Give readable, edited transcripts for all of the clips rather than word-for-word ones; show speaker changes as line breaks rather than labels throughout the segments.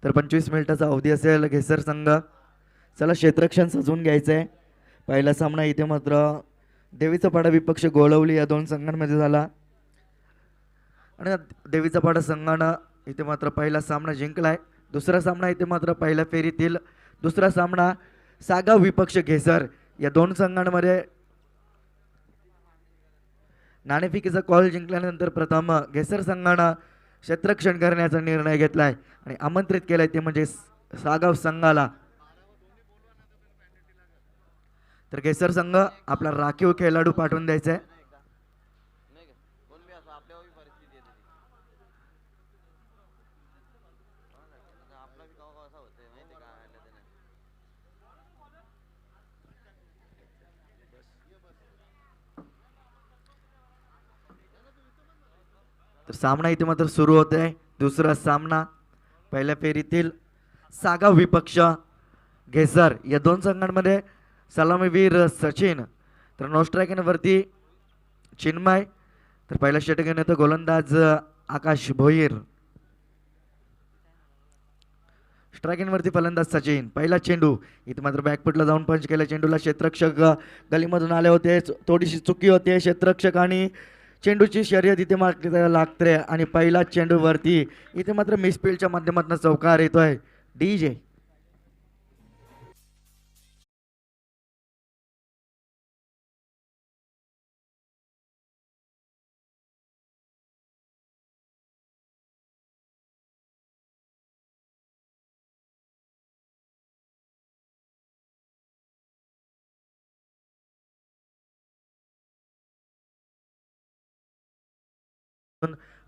तर 25 मिनिटाचा अवधी असेल घेसर संघ. चला क्षेत्ररक्षण सजवून घ्यायचं आहे. पहिला सामना इथे मात्र देवीचा पाडा विपक्ष गोळवली या दोन संघांमध्ये झाला आणि देवीचा पाडा संघानं इथे मात्र पहिला सामना जिंकलाय. दुसरा सामना इथे मात्र पहिल्या फेरीतील दुसरा सामना सागाव विपक्ष घेसर या दोन संघांमध्ये नाणेफेकीचा कॉल जिंकल्यानंतर प्रथम घेसर संघानं क्षेत्ररक्षण करण्याचा निर्णय घेतलाय आणि आमंत्रित केलाय ते म्हणजे सागाव संघाला. तर घेसर संघ आपला राखीव खेळाडू पाठवून द्यायचा आहे. तर सामना इथे मात्र सुरू होत आहे. दुसरा सामना पहिल्या फेरीतील सागाव विपक्ष घेसर या दोन संघांमध्ये सलामीवीर सचिन तर नो स्ट्रायकिंगवरती चिन्मय. तर पहिला षटक घेऊन येतो गोलंदाज आकाश भोईर. स्ट्रायकिंगवरती फलंदाज सचिन. पहिला चेंडू इथे मात्र बॅकफुटला जाऊन पंच केला चेंडूला. क्षेत्ररक्षक गलीमधून आले होते. थोडीशी चुकी होते क्षेत्ररक्षक आणि चेंडूची शर्यत इथे मात्र लागते आणि पहिला चेंडूवरती इथे मात्र मिसफिल्डच्या माध्यमातून चौकार येतोय डीजे.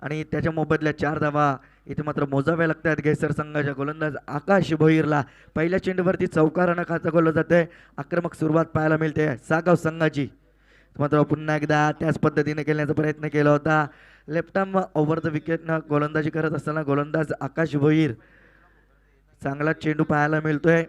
आणि त्याच्या मोबदल्यात 4 धावा इथे मात्र मोजाव्या लागतात घेसर संघाच्या गोलंदाज आकाश भोईरला. पहिल्या चेंडूवरती चौकारानं खातं गोल जाते. आक्रमक सुरुवात पाहायला मिळते सागाव संघाची. मात्र पुन्हा एकदा त्याच पद्धतीने खेळण्याचा प्रयत्न केला होता. लेफ्ट आर्म ओव्हर द विकेटनं गोलंदाजी करत असताना गोलंदाज आकाश भोईर. चांगला चेंडू पाहायला मिळतोय.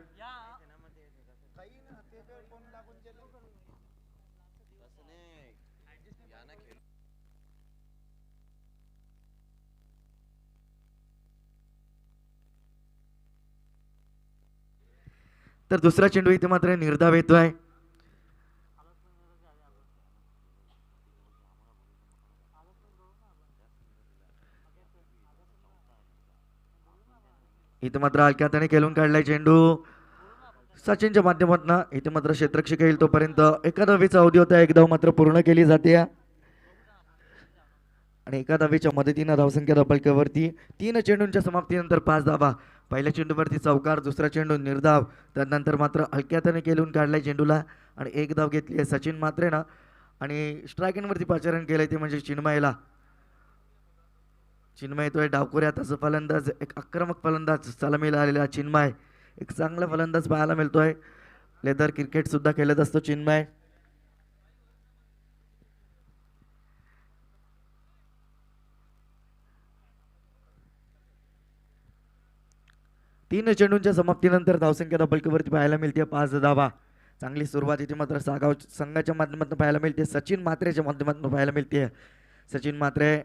तर दुसरा चेंडू इथे मात्र निर्धाव येतोय. इथे मात्र हलक्या हाताने खेळून काढलाय चेंडू सचिनच्या माध्यमातून. इथे मात्र क्षेत्ररक्षक येईल तोपर्यंत एका धावेचा अवधी होता. एक धाव मात्र पूर्ण केली जाते आणि एका धावेच्या मदतीनं धावसंख्या धपालक्यावरती 3 चेंडूंच्या समाप्तीनंतर 5 धावा. पहिल्या चेंडूवरती चौकार. दुसरा चेंडू निर्धाव. त्यानंतर मात्र हलक्या हाताने खेळून काढलाय चेंडूला आणि एक धाव घेतली आहे सचिन मात्रेनं आणि स्ट्रायकिंगवरती पाचारण केलंय ते म्हणजे चिन्मयला. चिन्मय येतोय डावखुऱ्यात फलंदाज एक आक्रमक फलंदाज सलामीला आलेला चिन्मय. एक चांगला फलंदाज पाहायला मिळतोय. लेदर क्रिकेट सुद्धा खेळत असतो चिन्मय. तीन चेंडूंच्या समाप्तीनंतर धावसंख्या धबलकीवरती पाहायला मिळते 5 धावा. चांगली सुरुवात इथे मात्र सागाव संघाच्या माध्यमातून पाहायला मिळते. सचिन मात्रेच्या माध्यमातून पाहायला मिळते. सचिन मात्रे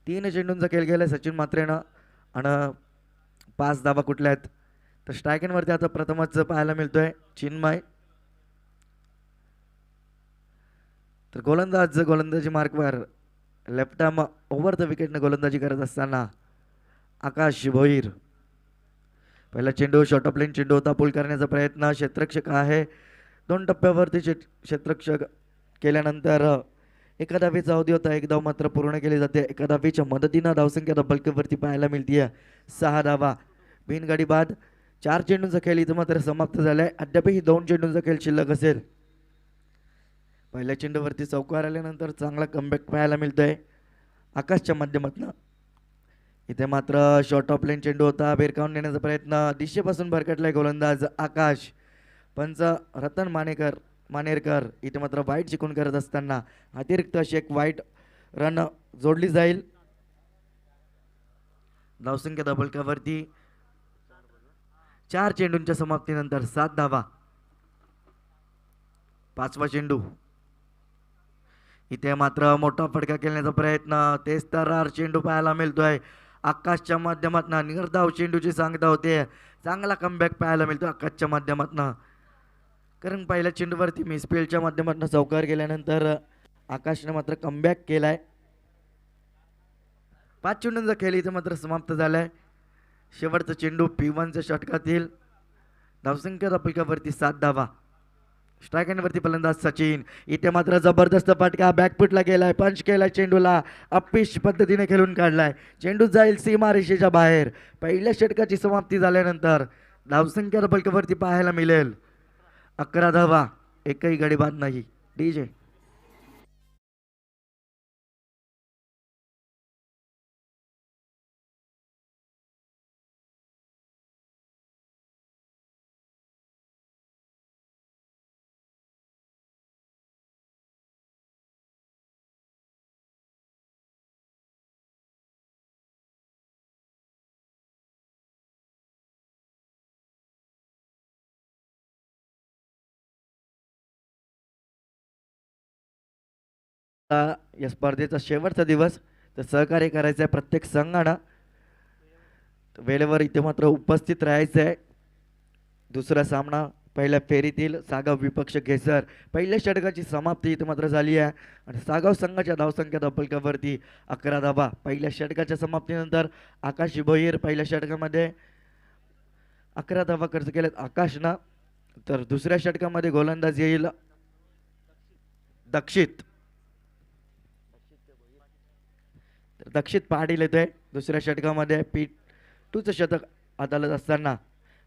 3 चेंडूंचा खेळ केलाय सचिन मात्रेनं आणि 5 धावा कुठल्या आहेत. तर स्ट्रायकिंगवरती आता प्रथमच पाहायला मिळतोय चिन्मय. तर गोलंदाजी मार्कवर लेफ्ट आर्म ओव्हर द विकेटने गोलंदाजी करत असताना आकाश भोईर. पहिला चेंडू शॉर्ट ऑफ लाईन चेंडू होता. पूल करण्याचा प्रयत्न क्षेत्ररक्षक आहे. 2 टप्प्यावरती क्षेत्ररक्षक केल्यानंतर एका धावेचा अवधी होता. एक धाव मात्र पूर्ण केली जाते. एका धावेच्या मदतीनं धावसंख्या धबलकीवरती पाहायला मिळते 6 धावा. बिनगाडी बाद. 4 चेंडूंचा खेळ इथं मात्र समाप्त झालाय. अद्यापही 2 चेंडूंचा खेळ शिल्लक असेल. पहिल्या चेंडूवरती चौकार आल्यानंतर चांगला कमबॅक पाहायला मिळतोय आकाशच्या माध्यमातून. इथे मात्र शॉर्ट ऑफ लाईन चेंडू होता. बेरकावून नेण्याचा प्रयत्न दिशेपासून भरकटलाय गोलंदाज आकाश. पंच रतन मानेरकर इथे मात्र वाईट चिकून करत असताना अतिरिक्त अशी एक वाईट रन जोडली जाईल. धावसंख्या धबलकावरती 4 चेंडूंच्या समाप्तीनंतर 7 धावा. 5वा चेंडू इथे मात्र मोठा फटका खेळण्याचा प्रयत्न. तेच तर चेंडू पाहायला मिळतोय. आकाशच्या माध्यमातून निर्धाव चेंडूची सांगता होते. चांगला कमबॅक पाहायला मिळतो आकाशच्या माध्यमातून, कारण पहिल्या चेंडूवरती मिसफिल्डच्या माध्यमातून चौकार गेल्यानंतर आकाशने मात्र कमबॅक केलाय. 5 चेंडूंचा खेळ इथे मात्र समाप्त झालाय. शेवटचा चेंडू P1च्या षटकातील. धावसंख्या धापलकावरती 7 धावा. स्ट्राईक एंडवरती फलंदाज सचिन. इथे मात्र जबरदस्त फटका बॅकफुटला गेलाय, पंच केलाय चेंडूला, अपिश पद्धतीने खेळून काढलाय. चेंडू जाईल सीमा रेषेच्या बाहेर. पहिल्या षटकाची समाप्ती झाल्यानंतर धावसंख्या धापलकावरती पाहायला मिळेल 11 धावा, एकही गडी बाद नाही. डीजे या स्पर्धेचा शेवटचा दिवस, तर सहकार्य करायचं आहे प्रत्येक संघानं. वेळेवर इथे मात्र उपस्थित राहायचं आहे. दुसरा सामना पहिल्या फेरीतील सागाव विपक्ष घेसर. पहिल्या षटकाची समाप्ती इथे मात्र झाली आहे आणि सागाव संघाच्या धावसंख्या धापलकावरती 11 धावा. पहिल्या षटकाच्या समाप्तीनंतर आकाश भोईर पहिल्या षटकामध्ये 11 धावा खर्च केल्यात आकाशनं. तर दुसऱ्या षटकामध्ये गोलंदाज येईल दक्षित. दक्षित पाटील येतोय दुसऱ्या षटकामध्ये. P2चं शतक आदळत असताना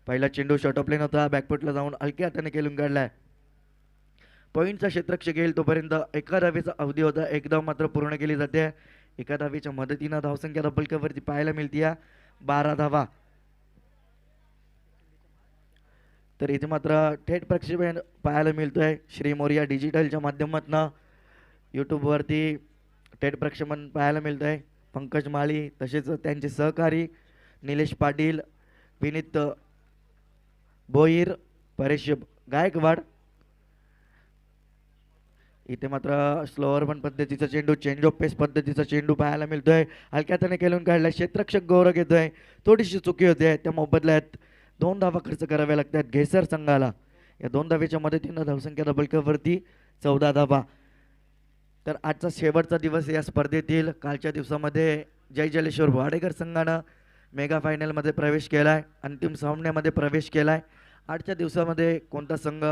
पहिला चेंडू शॉर्ट ऑफ लेन होता, बॅकफुटला जाऊन हलक्या हाताने खेळून काढलाय. पॉईंटचा क्षेत्ररक्षक येईल तोपर्यंत एका धावेचा अवधी होता. एक धाव मात्र पूर्ण केली जाते. एका धावेच्या मदतीनं धावसंख्या धापलकावरती पाहायला मिळते 12 धावा. तर इथे मात्र थेट प्रक्षेपण पाहायला मिळतोय श्री मोरिया डिजिटलच्या माध्यमातून. यूट्यूबवरती थेट प्रक्षेपण पाहायला मिळतंय. पंकज माळी तसेच त्यांचे सहकारी निलेश पाटील, विनीत भोईर, परेश गायकवाड. इथे मात्र स्लोअर पण पद्धतीचा चेंडू, चेंज ऑफ पेस पद्धतीचा चेंडू पाहायला मिळतोय. हलक्या हाताने खेळून काढलाय. क्षेत्ररक्षक गौरव घेतोय. थोडीशी चुकी होते, त्या मोबदल्यात 2 धावा खर्च कराव्या लागतात घेसर संघाला. या 2 धावेच्या मदतीनं धावसंख्या धापलकावरती 14 धावा. तर आजचा शेवटचा दिवस या स्पर्धेतील. कालच्या दिवसामध्ये जय जलेश्वर वाडेकर संघानं मेगा फायनलमध्ये प्रवेश केलाय, अंतिम सामन्यामध्ये प्रवेश केलाय. आजच्या दिवसामध्ये कोणता संघ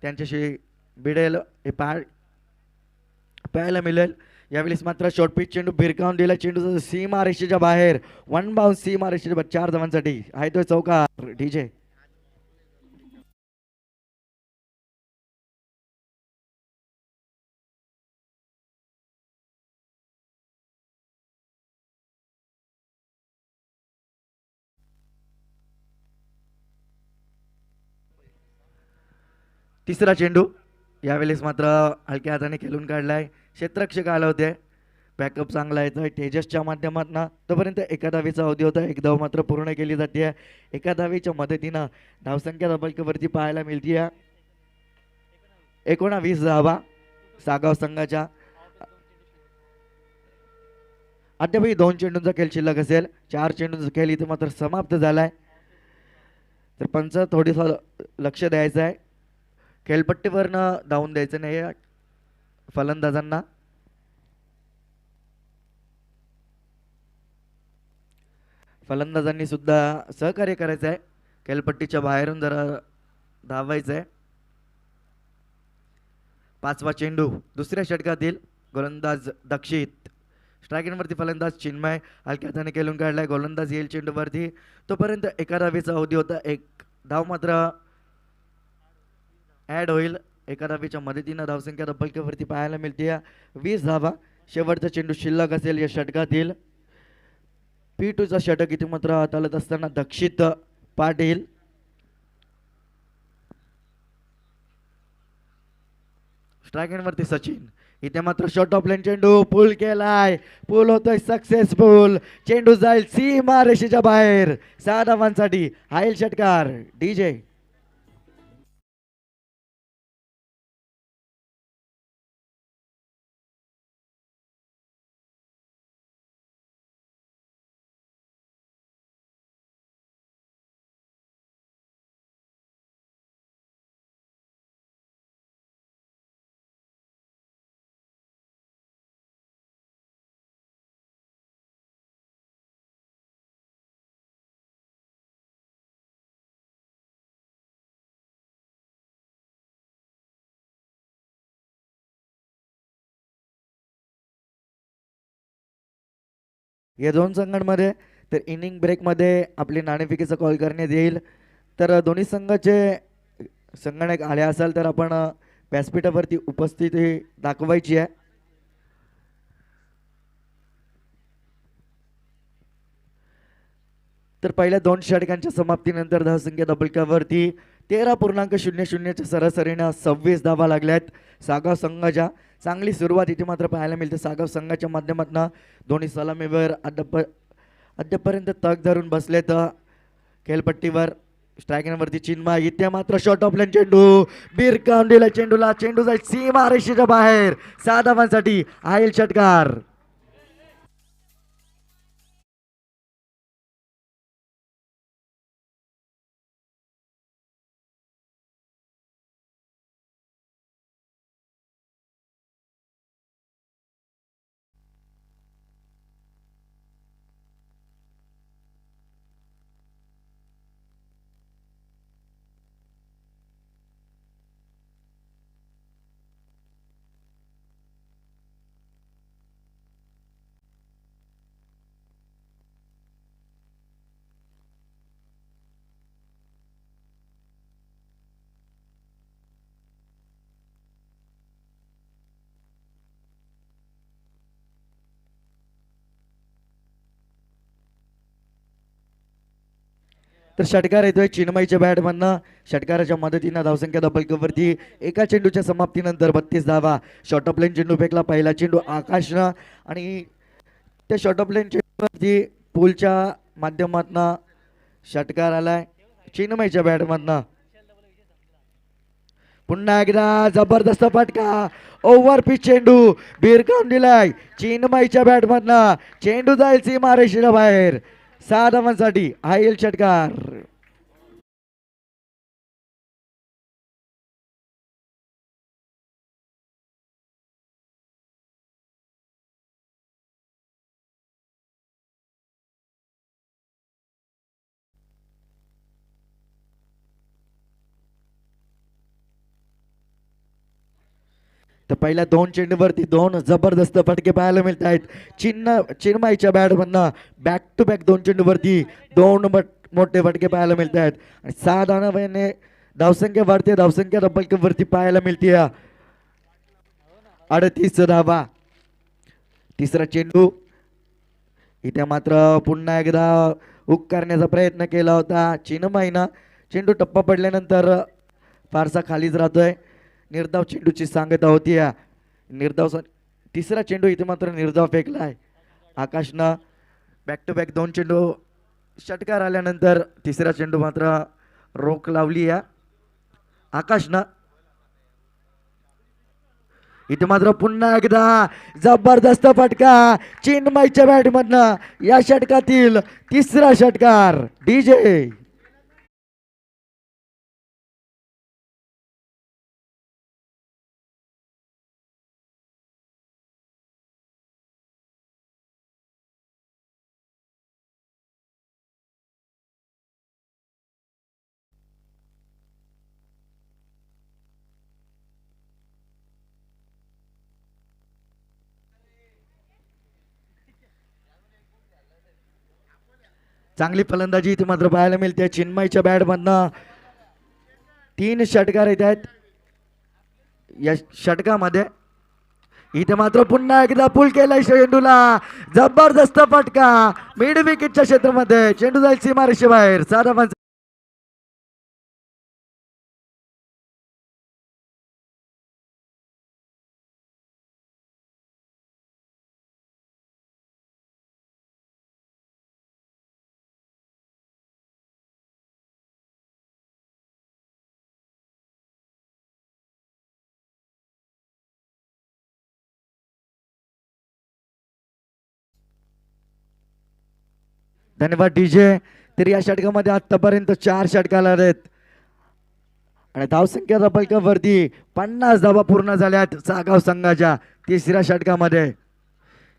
त्यांच्याशी भिडेल हे पाहायला मिळेल. यावेळेस मात्र शॉर्ट पिच चेंडू भिरकावून दिला. चेंडू सीमा रेषेच्या बाहेर, 1 बाउंस सीमा रेषेच्या बाहेर. 4 धावांसाठी आहे तो चौकार. डीजे तिसरा चेंडू यावेळेस मात्र हलक्या हाताने खेळून काढलाय. क्षेत्ररक्षक आला होते. बॅकअप चांगला येतोय तेजसच्या माध्यमातून. तोपर्यंत एका धावेचा अवधी होता. एक धाव मात्र पूर्ण केली जाते. एका धावेच्या मदतीनं धावसंख्या धापलकावरती पाहायला मिळते 19 धावा सागाव संघाच्या. अद्यापही 2 चेंडूंचा खेळ शिल्लक असेल. 4 चेंडूंचा खेळ इथे मात्र समाप्त झालाय. तर पंच थोडीफार लक्ष द्यायचं आहे. खेळपट्टीवरनं धावून द्यायचं नाही फलंदाजांना. फलंदाजांनी सुद्धा सहकार्य करायचं आहे. खेळपट्टीच्या बाहेरून जरा धावायचं आहे. 5वा चेंडू दुसऱ्या षटकातील. गोलंदाज दक्षित. स्ट्रायकिंगवरती फलंदाज चिन्मय. हलक्या हाताने खेळून काढलाय. गोलंदाज येईल चेंडूवरती. तोपर्यंत एका धावेचा अवधी होता. एक धाव मात्र ॲड होईल. एका धावेच्या मदतीनं धावसंख्या धापलकावरती पाहायला मिळते 20 धावा. शेवटचा चेंडू शिल्लक असेल या षटकातील. P2चा षटक इथे मात्र चालत असताना दक्षित पाटील. स्ट्रायकिंगवरती सचिन. इथे मात्र शॉर्ट ऑफ लेन चेंडू पूल केलाय. पूल होतोय सक्सेसफुल. चेंडू जाईल सीमा रेषेच्या बाहेर. 6 धावांसाठी हाईल षटकार. डीजे या दोन संघांमध्ये तर इनिंग ब्रेकमध्ये आपली नाणेफेकीचा कॉल करण्यात येईल. तर दोन्ही संघाचे संगणक आले असाल तर आपण व्यासपीठावरती उपस्थिती दाखवायची आहे. तर पहिल्या 2 षटकांच्या समाप्तीनंतर धावसंख्या धबलक्यावरती 13.00च्या सरासरीनं 26 धावा लागल्यात सागाव संघाच्या. चांगली सुरुवात इथे मात्र पाहायला मिळते सागाव संघाच्या माध्यमातून. दोन्ही सलामीवर अद्यापर्यंत तग धरून बसलेत खेळपट्टीवर. स्ट्रायकरवरती चिन्मय, इथे मात्र शॉर्ट ऑफ लाईन चेंडू बिरकावून दिला चेंडूला. चेंडू जाईल सीमा रेषेच्या बाहेर. 6 धावांसाठी आईल षटकार. तर षटकार येतोय चिन्मयच्या बॅटमधनं. षटकाराच्या मदतीनं धावसंख्या धबलकीवरती एका चेंडूच्या समाप्तीनंतर 32 धावा. शॉर्ट ऑफ लाईन चेंडू फेकला. पहिला चेंडू आकाशनं आणि त्या शॉर्ट ऑफ लाईन चेंडूवरती पूलच्या माध्यमातनं षटकार आलाय चिन्मयच्या बॅटमधनं. पुन्हा एकदा जबरदस्त फटका. ओव्हर पिच चेंडू बिरकावून दिलाय चिन्मयच्या बॅटमधनं. चेंडू जाईल सीमा रेषेच्या बाहेर. 6 धावांसाठी आईल षटकार. तर पहिल्या 2 चेंडूवरती 2 जबरदस्त फटके पाहायला मिळत आहेत चिन्मयच्या बॅटमधनं. बॅक टू बॅक 2 चेंडूवरती 2 मोठे फटके पाहायला मिळत आहेत आणि 6 धावांनी धावसंख्या वाढते. धावसंख्या धबलकीवरती पाहायला मिळते 38 धावा. तिसरा चेंडू इथे मात्र पुन्हा एकदा हुक करण्याचा प्रयत्न केला होता चिन्मयनं. चेंडू टप्पा पडल्यानंतर फारसा खालीच राहतोय. निर्धाव चेंडूची सांगता होती निर्धाव. तिसरा चेंडू इथे मात्र निर्धाव फेकलाय आकाशनं. बॅक टू बॅक 2 चेंडू षटकार आल्यानंतर तिसरा चेंडू मात्र रोख लावली आकाशनं. इथे मात्र पुन्हा एकदा जबरदस्त फटका चिन्मयच्या बॅटमधनं. या षटकातील तिसरा षटकार डीजे. चांगली फलंदाजी इथे मात्र पाहायला मिळते चिन्मयच्या बॅटमधनं. 3 षटकार येत आहेत या षटकामध्ये. इथे मात्र पुन्हा एकदा पुल केलाय चेंडूला. जबरदस्त फटका मिड विकेटच्या क्षेत्रामध्ये. चेंडू जाईल सीमारेषे बाहेर. 6 धावांचा. धन्यवाद डीजे. तर या षटकामध्ये आतापर्यंत 4 षटकाला आहेत आणि धावसंख्या धबलकीवरती 50 धावा पूर्ण झाल्यात सागाव संघाच्या तिसऱ्या षटकामध्ये.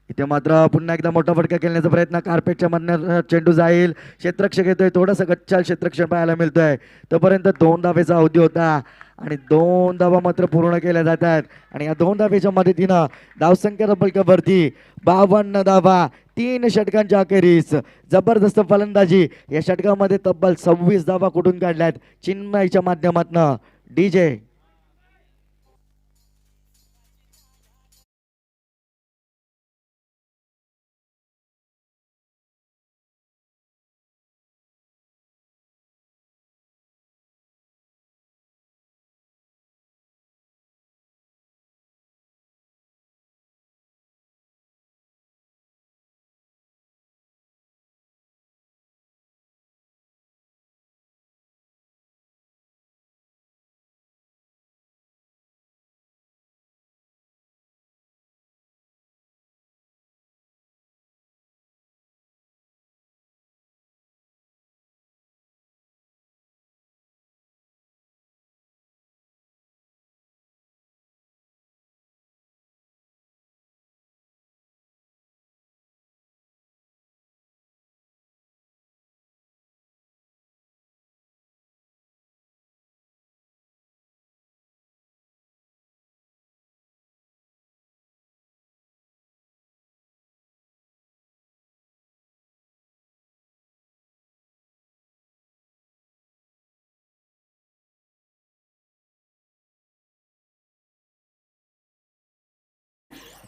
इथे मात्र पुन्हा एकदा मोठा फटका खेळण्याचा प्रयत्न. कार्पेटच्या मधनं चेंडू जाईल. क्षेत्ररक्षक येतोय. थोडासा गच्चाल क्षेत्ररक्षण पाहायला मिळतोय. तोपर्यंत 2 धावेचा अवधी होता आणि 2 धावा मात्र पूर्ण केल्या जातात आणि या 2 धावेच्या मदतीनं धावसंख्या धबलकीवरती 52 धावा 3 षटकांच्या अखेरीस जबरदस्त फलंदाजी. या षटकामध्ये तब्बल 26 धावा कुठून काढल्यात चिन्मयच्या माध्यमातून. डीजे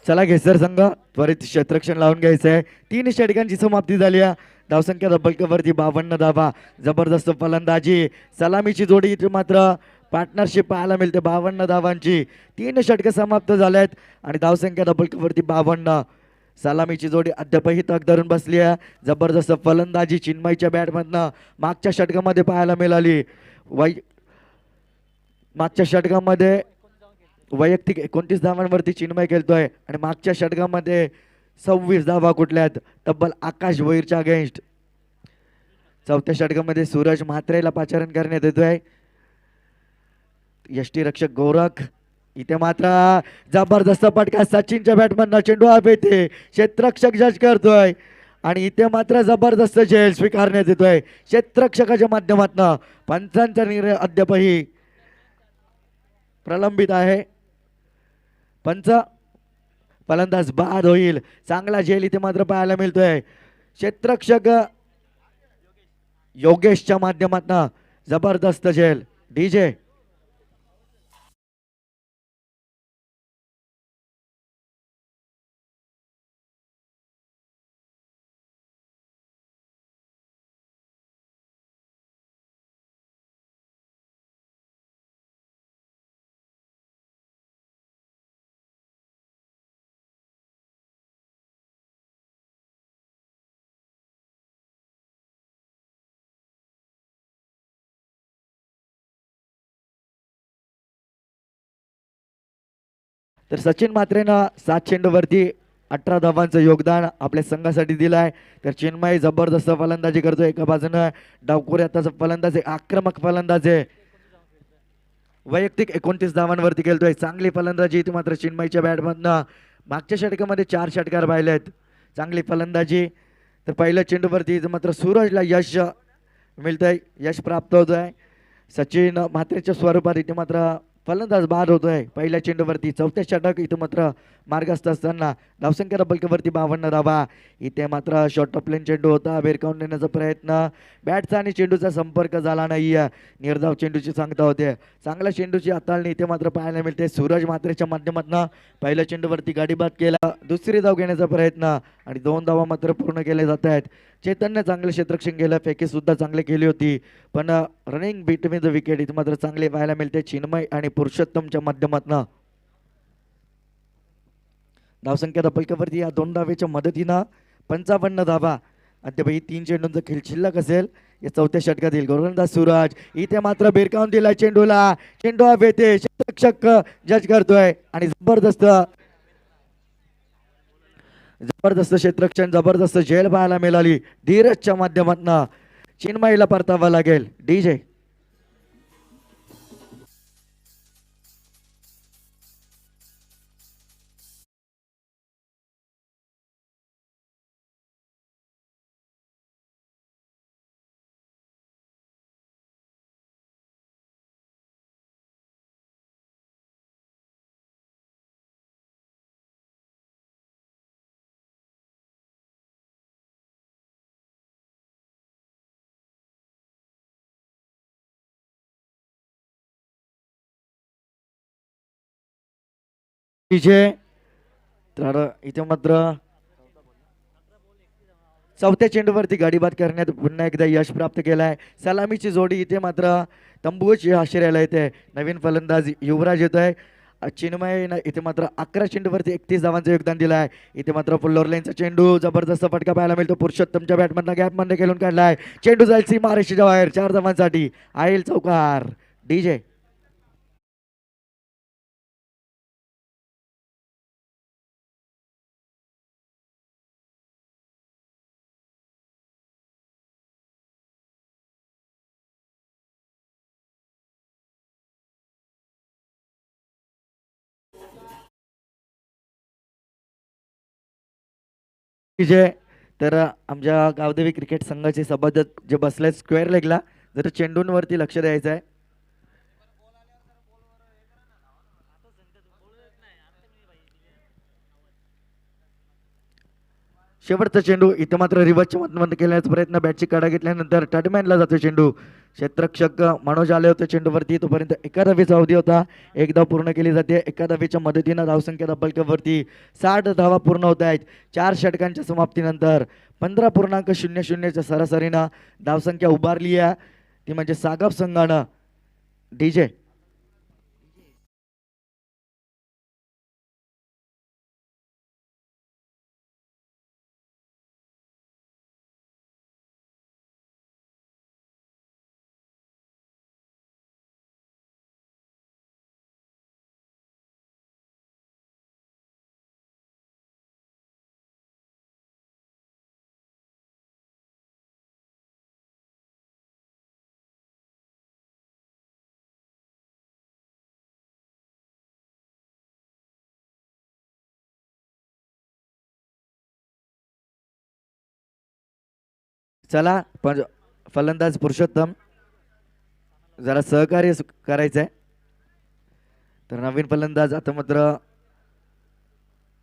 चला घेसर संघ त्वरित क्षेत्ररक्षण लावून घ्यायचंय. 3 षटकांची समाप्ती झाली आहे. धावसंख्या बलकवरती 52 धावा. जबरदस्त फलंदाजी. सलामीची जोडी इथे मात्र पार्टनरशिप पाहायला मिळते 52 धावांची. 3 षटकं समाप्त झाल्यात आणि धावसंख्या डबलकवरती 52. सलामीची जोडी अद्यापही तग धरून बसली आहे. जबरदस्त फलंदाजी चिन्मयच्या बॅटमधनं मागच्या षटकामध्ये पाहायला मिळाली. मागच्या षटकामध्ये वैयक्तिक 29 धावांवरती चिन्मय खेळतोय आणि मागच्या षटकामध्ये 26 धावा कुठल्यात तब्बल आकाश भोईरच्या अगेन्स्ट. चौथ्या षटकामध्ये सूरज म्हात्रेला पाचारण करण्यात येतोय. यष्टी रक्षक गोरख इथे मात्र जबरदस्त फटका सचिनच्या बॅटमधनं चेंडू हा येते. क्षेत्ररक्षक जज करतोय आणि इथे मात्र जबरदस्त झेल स्वीकारण्यात येतोय क्षेत्ररक्षकाच्या माध्यमातून. पंचांचा निर्णय अद्यापही प्रलंबित आहे. पंच फलंदाज बाद होईल. चांगला झेल इथे मात्र पाहायला मिळतोय क्षेत्ररक्षक योगेशच्या माध्यमातून. जबरदस्त झेल. डीजे तर सचिन म्हात्रेनं 7 चेंडूवरती 18 धावांचं योगदान आपल्या संघासाठी दिलं आहे. तर चिन्मय जबरदस्त फलंदाजी करतोय. एका बाजूनं डावखोऱ्याचा फलंदाज आहे, आक्रमक फलंदाज आहे. वैयक्तिक 29 धावांवरती खेळतोय. चांगली फलंदाजी इथे मात्र चिन्मयच्या बॅटमधनं. मागच्या षटकामध्ये 4 षटकार पाहिलेत. चांगली फलंदाजी. तर पहिल्या चेंडूवरती इथे मात्र सूरजला यश मिळतंय, यश प्राप्त होतंय. सचिन म्हात्रेच्या स्वरूपात इथे मात्र फलंदाज बाद होतोय पहिल्या चेंडूवरती. चौथ्या षटक इथं मात्र मार्गस्थ असताना धावसंख्या बलकवरती 52 धावा. इथे मात्र शॉर्ट ऑफ लेन चेंडू होता, बेरकावून नेण्याचा प्रयत्न. बॅटचा आणि चेंडूचा संपर्क झाला नाही. निर्धाव चेंडूची सांगता होते. चांगल्या चेंडूची हाताळणी इथे मात्र पाहायला मिळते सूरज म्हात्रेच्या माध्यमातून. पहिल्या चेंडूवरती गाडीबाद केला, दुसरी धाव घेण्याचा प्रयत्न आणि 2 धावा मात्र पूर्ण केले जात आहेत. चेतनने चांगले क्षेत्ररक्षण केलं, फेकी सुद्धा चांगले केली होती, पण रनिंग बिटवीन द विकेट इथे मात्र चांगले पाहायला मिळते चिन्मय आणि पुरुषोत्तमच्या माध्यमातून. धावसंख्या दपलकावरती या 2 धावेच्या मदतीनं 55 धावा. अद्यापही 3 चेंडूंचा खेळ शिल्लक असेल या चौथ्या षटकातील. गोलंदाज सूरज इथे मात्र बेरकावून दिला चेंडूला. चेंडू हा येते, क्षेत्ररक्षक जज करतोय आणि जबरदस्त क्षेत्ररक्षण, जबरदस्त झेल पाहायला मिळाली धीरजच्या माध्यमातून. चिन्मयला परतावा लागेल. डीजे विजय. तर इथे मात्र चौथ्या चेंडूवरती गाडीबाद करण्यात पुन्हा एकदा यश प्राप्त केलं आहे. सलामीची जोडी इथे मात्र तंबूची आश्रयाला येते. नवीन फलंदाज युवराज येतोय. चिन्मय इथे मात्र 11 चेंडूवरती 31 धावांचं योगदान दिलं आहे. इथे मात्र फुल्लोर लाईनचा चेंडू जबरदस्त फटका पाहायला मिळतो. पुरुषोत्तमच्या बॅटमधला गॅपमध्ये खेळून काढलाय. चेंडू जाईल सीमा रेषेच्या बाहेर 4 धावांसाठी. आईल चौकार. डीजे. विजय. तर आमच्या गावदेवी क्रिकेट संघाचे सभासद जे बसले स्क्वेअर लेगला, जर चेंडूंवरती लक्ष द्यायचं आहे. शेवटचा चेंडू इथं मात्र रिवर्सच्या माध्यमातून केल्याचा प्रयत्न. बॅटची कडा घेतल्यानंतर टटमॅनला जातो चेंडू. क्षेत्ररक्षक मनोज आले होते चेंडूवरती. तोपर्यंत एका धावेचा अवधी होता. एक धाव पूर्ण केली जाते. एका धावेच्या मदतीनं धावसंख्या डबलकवरती 60 धावा पूर्ण होत आहेत. 4 षटकांच्या समाप्तीनंतर 15.00च्या सरासरीनं धावसंख्या उभारली आहे. ती म्हणजे सागप संघानं. डीजे. चला पण फलंदाज पुरुषोत्तम जरा सहकार्य करायचं आहे. तर नवीन फलंदाज आता मात्र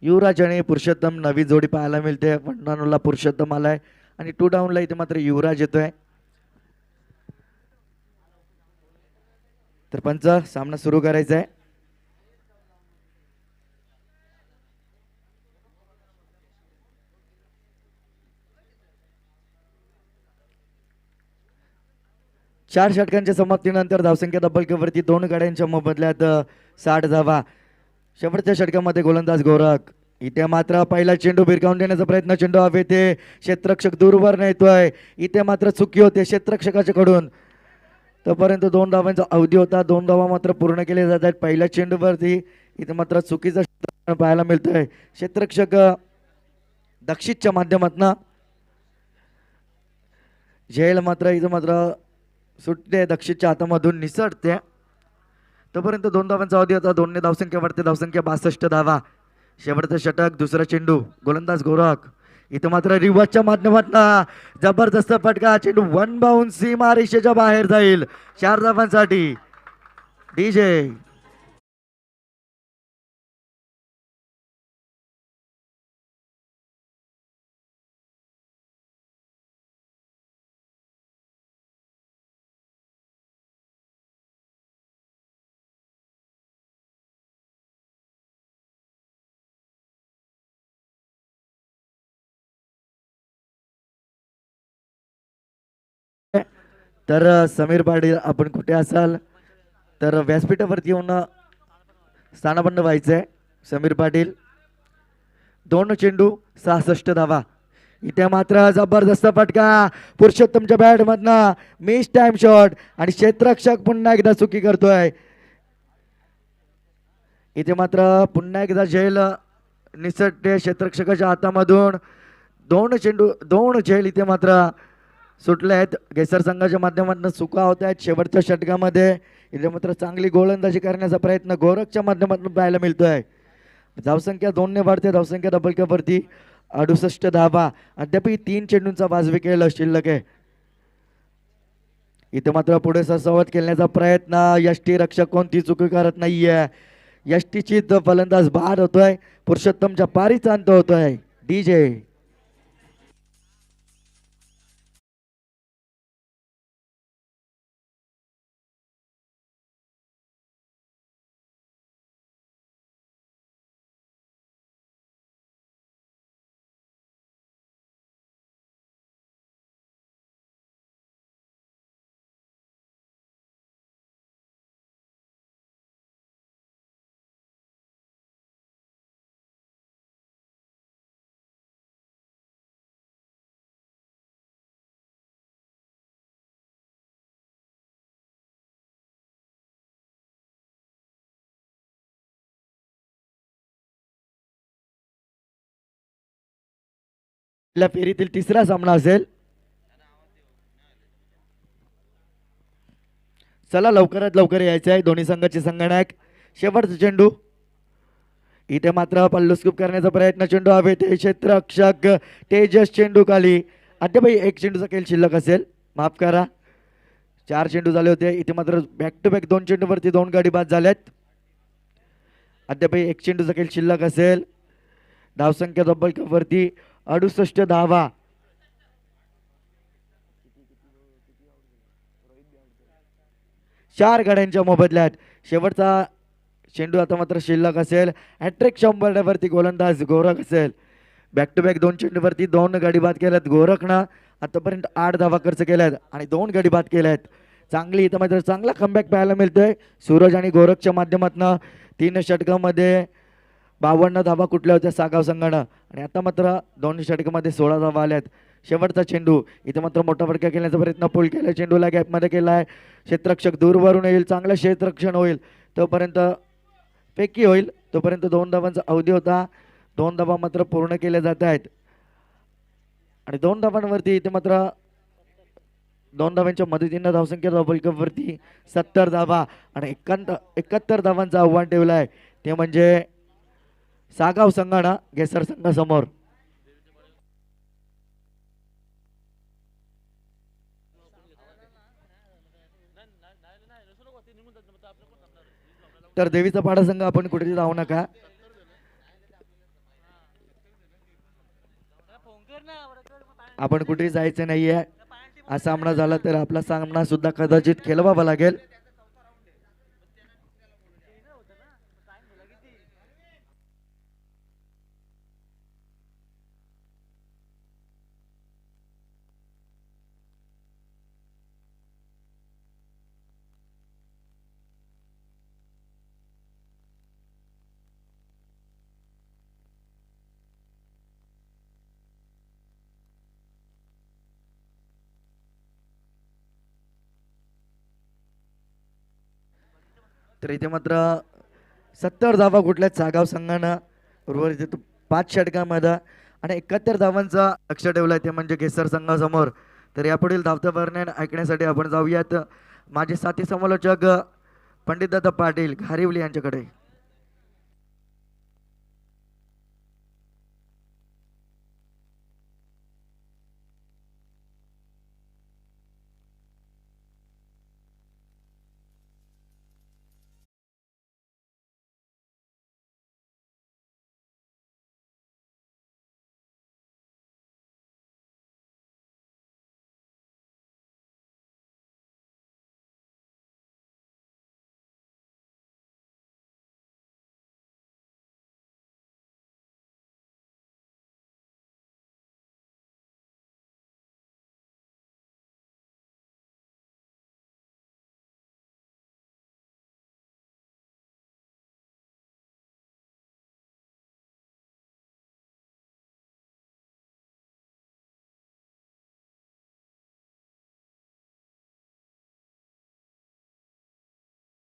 युवराज आणि पुरुषोत्तम नवी जोडी पाहायला मिळते. 1 पुरुषोत्तम आलाय आणि 2 डाऊनला इथे मात्र युवराज येतोय. तर पंच सामना सुरू करायचा आहे. चार षटकांच्या समाप्तीनंतर धावसंख्या डबलकेवरती 2 गाड्यांच्या मोबदल्यात 60 धावा. शेवटच्या षटकामध्ये गोलंदाज गोरख. इथे मात्र पहिला चेंडू भिरकावून देण्याचा प्रयत्न. चेंडू हवेत ते क्षेत्ररक्षक दूरवर नेतोय. इथे मात्र चुकी होते क्षेत्ररक्षकाच्या कडून. तोपर्यंत 2 धावांचा अवधी होता. 2 धावा मात्र पूर्ण केले जात आहेत. पहिल्या चेंडूवरती इथे मात्र चुकीचा क्षेत्ररक्षण पाहायला मिळतोय. क्षेत्ररक्षक दक्षितच्या माध्यमातून झेल मात्र इथं मात्र सुटते. दक्षिणच्या हातामधून निसटते. तोपर्यंत 2 धावांचा अवधी होता. 2 ने धावसंख्या वाढते. धावसंख्या 62 धावा. शेवटचं षटक. दुसरा चेंडू गोलंदाज गोरख. इथं मात्र रिवर्सच्या माध्यमातून जबरदस्त फटका. चेंडू 1 बाउंड सीमा रेषेच्या बाहेर जाईल 4 धावांसाठी. डीजे. तर समीर पाटील आपण कुठे असाल तर व्यासपीठावरती येऊन स्थानापन्न व्हायचंय. समीर पाटील. 2 चेंडू 66 धावा. इथे मात्र जबरदस्त फटका पुरुषोत्तमच्या बॅट मधनं. मिस टाइम शॉट आणि क्षेत्ररक्षक पुन्हा एकदा चुकी करतोय. इथे मात्र पुन्हा एकदा झेल निसटते क्षेत्ररक्षकाच्या हातामधून. 2 झेल इथे मात्र सुटले आहेत. केसर संघाच्या माध्यमातून चुका होत आहेत शेवटच्या षटकामध्ये. इथे मात्र चांगली गोलंदाजी करण्याचा प्रयत्न गोरखच्या माध्यमातून पाहायला मिळतोय. धावसंख्या 2 ने वाढते. धावसंख्या डबलकेवरती 68 धावा. अद्याप 3 चेंडूंचा वाजवी खेळ शिल्लक आहे. इथे मात्र पुढे सरसावत खेळण्याचा प्रयत्न. यष्टी रक्षक कोणती चुकी करत नाहीये. यष्टीची फलंदाज बाद होतोय. पुरुषोत्तमच्या पारीचा अंत होतोय. डीजे. या फेरीतील तिसरा सामना असेल. चला लवकरात लवकर यायचं आहे दोन्ही संघाचे संगणक. शेवटचा चेंडू इथे मात्र पल्लूस्कूप करण्याचा प्रयत्न. चेंडू हवे ते क्षेत्ररक्षक तेजस चेंडू खाली. अद्याप एक चेंडूचा खेळ शिल्लक असेल, माफ करा. 4 चेंडू झाले होते, इथे मात्र बॅक टू बॅक 2 चेंडूवरती 2 गडी बाद झाल्यात. अद्याप एक चेंडूचा खेळ शिल्लक असेल. धावसंख्या डबल वरती 68 धावा. चार गाड्यांच्या मोबदल्यात शेवटचा चेंडू आता मात्र शिल्लक असेल. हॅट्रिक 100 वरती गोलंदाज गोरख असेल. बॅक टू बॅक 2 चेंडूवरती 2 गडी बाद केल्यात गोरखनं. आतापर्यंत 8 धावा खर्च केल्यात आणि 2 गडी बाद केल्यात. चांगली इथं मात्र चांगला कमबॅक पाहायला मिळतोय सूरज आणि गोरखच्या माध्यमातून. 3 षटकामध्ये 52 धावा कुठल्या होत्या सागाव संघानं आणि आता मात्र 2 षटकामध्ये 16 धावा आल्यात. शेवटचा चेंडू इथे मात्र मोठा फटका खेळण्याचा प्रयत्न पुल केला. चेंडूला गॅपमध्ये केलाय. क्षेत्ररक्षक दूरवरून येईल, चांगलं क्षेत्ररक्षण होईल तोपर्यंत फेकी होईल. तोपर्यंत 2 धावांचा अवधी होता. 2 धावा मात्र पूर्ण केल्या जात आहेत आणि 2 धावांवरती इथे मात्र 2 धावांच्या मदतीनं धावसंख्या डबल कप वरती 70 धावा आणि 71 धावांचं आव्हान ठेवलं आहे. ते म्हणजे सागाव संघानं गेसर संघासमोर. तर देवीचा पाडा संघ आपण कुठेही जाऊ नका. आपण कुठेही जायचं नाहीये. हा सामना झाला तर आपला सामना सुद्धा कदाचित खेळवावा लागेल. तर इथे मात्र 70 धावा कुठल्याच सागाव संघानं उर्वरित 5 षटकांमध्ये आणि 71 धावांचा लक्ष ठेवलाय ते म्हणजे केसर संघासमोर. तर यापुढील धावतं वर्णन ऐकण्यासाठी आपण जाऊयात माझे साथी समालोचक पंडितदादा पाटील घारिवली यांच्याकडे.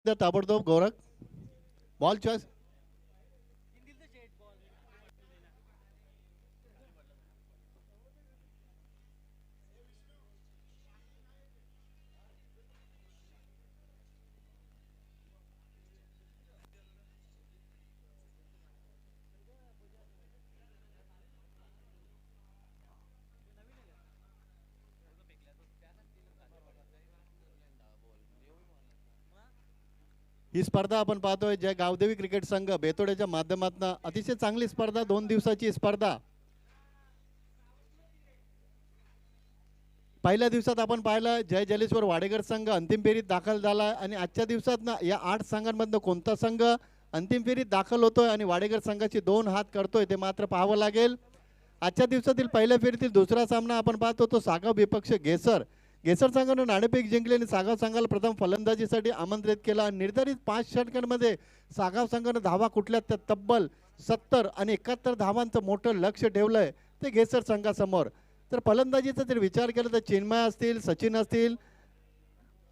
ताबडतोब गोरख बॉल चॉइस. ही स्पर्धा आपण पाहतोय जय गावदेवी क्रिकेट संघ बेतोड्याच्या माध्यमातून अतिशय चांगली स्पर्धा 2 दिवसाची स्पर्धा. पहिल्या दिवसात आपण पाहिलं जय जलेश्वर वाडेकर संघ अंतिम फेरीत दाखल झाला आणि आजच्या दिवसात ना या 8 संघांमधनं कोणता संघ अंतिम फेरीत दाखल होतोय आणि वाडेकर संघाची 2 हात करतोय ते मात्र पाहावं लागेल. आजच्या दिवसातील पहिल्या फेरीतील दुसरा सामना आपण पाहतो तो सागाव विपक्ष गेसर. गेसर संघाने नाणेफेक जिंकली आणि सागाव संघाला प्रथम फलंदाजीसाठी आमंत्रित केला. निर्धारित 5 षटकांमध्ये सागाव संघाने धावा कुठल्या त्या तब्बल 70 आणि 71 धावांचं मोठं लक्ष ठेवलंय ते गेसर संघासमोर. तर फलंदाजीचा जर विचार केला तर चिन्मय असतील, सचिन असतील,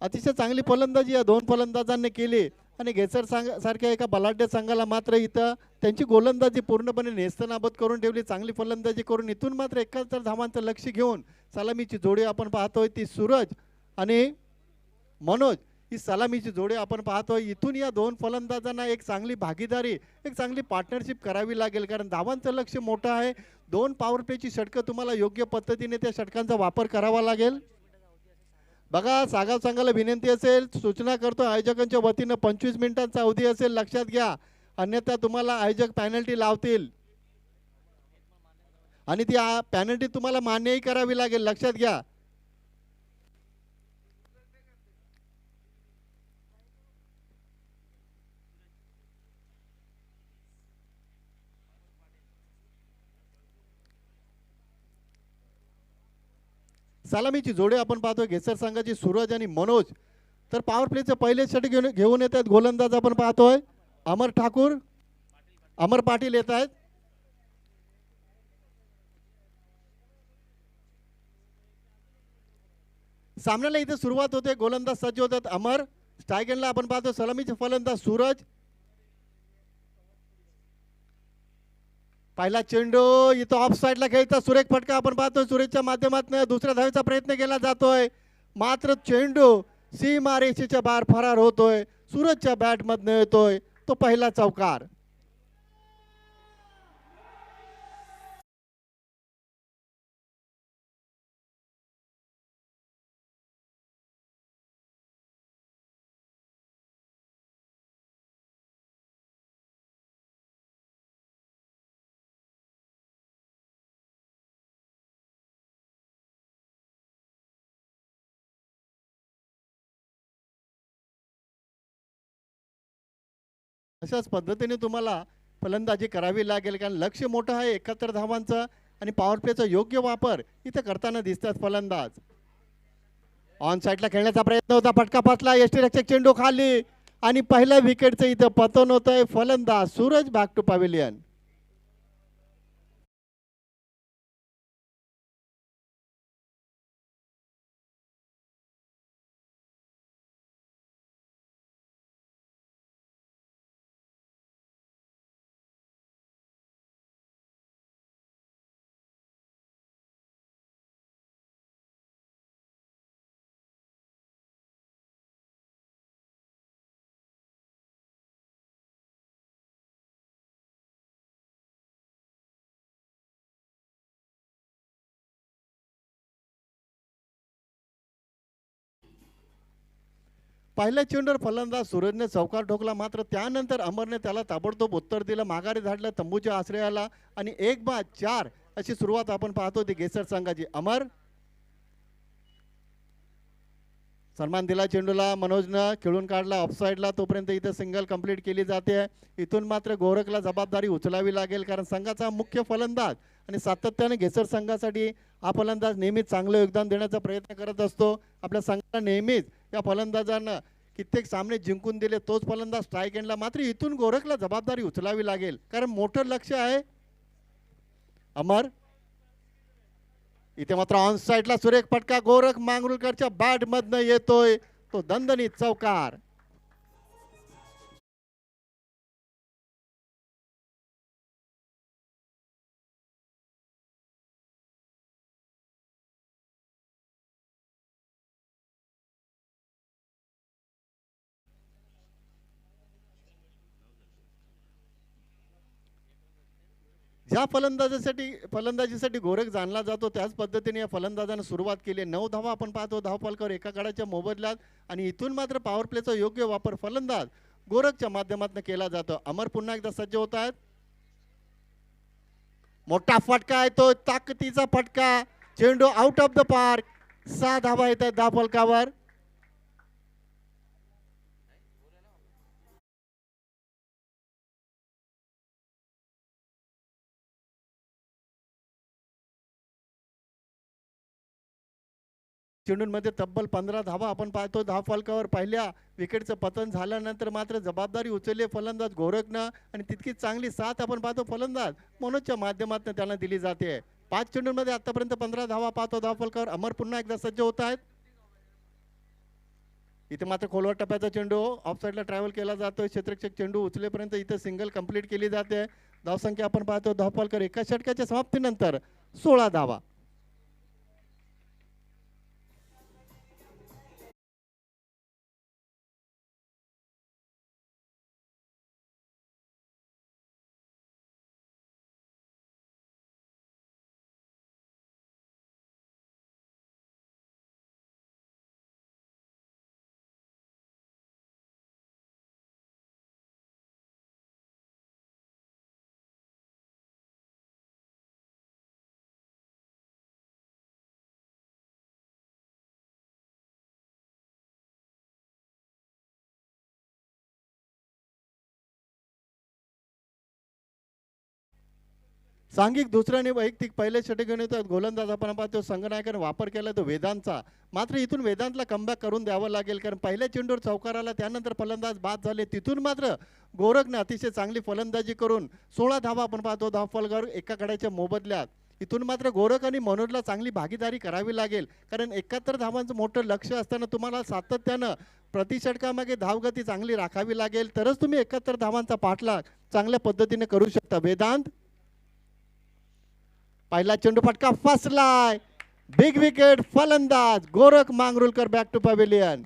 अतिशय चांगली फलंदाजी या 2 फलंदाजांनी केली आणि घेसर सारख्या एका बलाढ्य संघाला मात्र इथं त्यांची गोलंदाजी पूर्णपणे नेस्तनाबूत करून ठेवली. चांगली फलंदाजी करून इथून मात्र 71 धावांचं लक्ष घेऊन सलामीची जोडी आपण पाहतोय ती सूरज आणि मनोज ही सलामीची जोडी आपण पाहतोय. इथून या दोन फलंदाजांना एक चांगली भागीदारी एक चांगली पार्टनरशिप करावी लागेल, कारण धावांचं लक्ष मोठं आहे. दोन पॉवर प्लेची षटकं तुम्हाला योग्य पद्धतीने त्या षटकांचा वापर करावा लागेल. बघा सागाव संघाला विनंती असेल, सूचना करतो आयोजकांच्या वतीनं 25 मिनिटांचा अवधी असेल, लक्षात घ्या, अन्यथा तुम्हाला आयोजक पॅनल्टी लावतील आणि ती पॅनल्टी तुम्हाला मान्यही करावी लागेल, लक्षात घ्या. सलामीची जोडी आपण पाहतोय घेसर संघाची सूरज आणि मनोज. तर पॉवर प्लेचं पहिले षटक घेऊन येत आहेत गोलंदाज आपण पाहतोय अमर ठाकूर, अमर पाटील येत आहेत. सामन्याला इथे सुरुवात होते, गोलंदाज सज्ज होतात. अमर स्ट्रायगेंडला आपण पाहतो सलामीचे फलंदाज सूरज. पहिला चेंडू इथं ऑफ साईडला खेळता सुरेख फटका आपण पाहतोय. सुरेशच्या माध्यमातून दुसऱ्या धावेचा प्रयत्न केला जातोय, मात्र चेंडू सीमारेषेच्या बाहेर फरार होतोय. सूरजच्या बॅटमधनं येतोय तो पहिला चौकार. अशाच पद्धतीने तुम्हाला फलंदाजी करावी लागेल, कारण लक्ष मोठं आहे 71 धावांचं आणि पॉवर प्लेचा योग्य वापर इथं करताना दिसतात फलंदाज. ऑन साईडला खेळण्याचा प्रयत्न होता, फटका फसला, यष्टीरक्षक चेंडू खाली आणि पहिल्या विकेटचं इथं पतन होतंय. फलंदाज सूरज बॅक टू पॅव्हिलियन. पहिल्या चेंडूवर फलंदाज सूरजने चौकार ठोकला, मात्र त्यानंतर अमरने त्याला ताबडतोब उत्तर दिलं, माघारी धाडलं तंबूच्या आश्रयाला आणि 1-4 अशी सुरुवात आपण पाहतो ती घेसर संघाची. अमर सन्मान दिला चेंडूला, मनोजनं खेळून काढला ऑफसाईडला, तोपर्यंत इथं सिंगल कंप्लीट केली जाते. इथून मात्र गोरखला जबाबदारी उचलावी लागेल, कारण संघाचा मुख्य फलंदाज आणि सातत्याने घेसर संघासाठी हा फलंदाज नेहमीच चांगलं योगदान देण्याचा प्रयत्न करत असतो. आपल्या संघाला नेहमीच या फलंदाजांना कित्येक सामने जिंकून दिले, तोच फलंदाज स्ट्राईक एंडला. मात्र इथून गोरखला जबाबदारी उचलावी लागेल, कारण मोठं लक्ष आहे. अमर इथे मात्र ऑन साईडला सुरेख फटका गोरख मांगरुळकरच्या बॅट मधनं येतोय तो दणदणीत चौकार. ज्या फलंदाजीसाठी गोरख जाणला जातो त्याच पद्धतीने या फलंदाजानं सुरुवात केली. 9 धावा आपण पाहतो धावफलकावर एका गडाच्या मोबदल्यात आणि इथून मात्र पॉवर प्लेचा योग्य वापर फलंदाज गोरखच्या माध्यमातून केला जातो. अमर पुन्हा एकदा सज्ज होत आहेत. मोठा फटका आहे तो ताकदीचा फटका, चेंडू आउट ऑफ द पार्क. 6 धावा येत आहेत धावफलकावर. चेंडूंमध्ये तब्बल 15 धावा आपण पाहतो धावफलकावर. पहिल्या विकेटचं पतन झाल्यानंतर मात्र जबाबदारी उचलली फलंदाज गोरखनं आणि तितकीच चांगली साथ आपण पाहतो फलंदाज मनोजच्या माध्यमातून त्यांना दिली जाते. 5 चेंडूंमध्ये आतापर्यंत 15 धावा पाहतो धावफलकावर. अमर पुन्हा एकदा सज्ज होत आहेत. इथे मात्र खोलवर टप्प्याचा चेंडू ऑफ साईडला ट्रॅव्हल केला जातोय. क्षेत्ररक्षक चेंडू उचलेपर्यंत इथे सिंगल कंप्लीट केली जाते. धावसंख्या आपण पाहतो धावफलकर एका षटकाच्या समाप्तीनंतर 16 धावा. सांघिक दुसऱ्या आणि वैयक्तिक पहिले षटक घेऊन येतो गोलंदाज आपण पाहतो संघनायकाने वापर केला तो वेदांतचा. मात्र इथून वेदांतला कमबॅक करून द्यावं लागेल कारण पहिल्या चेंडूवर चौकार आला त्यानंतर फलंदाज बाद झाले. तिथून मात्र गोरखने अतिशय चांगली फलंदाजी करून 16 धावा आपण पाहतो धावफलकावर एका गड्याच्या मोबदल्यात. इथून मात्र गोरख आणि मनोजला चांगली भागीदारी करावी लागेल कारण 71 धावांचं मोठं लक्ष असताना तुम्हाला सातत्यानं प्रति षटकामागे धावगती चांगली राखावी लागेल तरच तुम्ही 71 धावांचा पाठलाग चांगल्या पद्धतीने करू शकता. वेदांत पहिला चेंडू फटका फसलाय. बिग विकेट फलंदाज गोरख मांगरुलकर बॅक टू पवेलियन.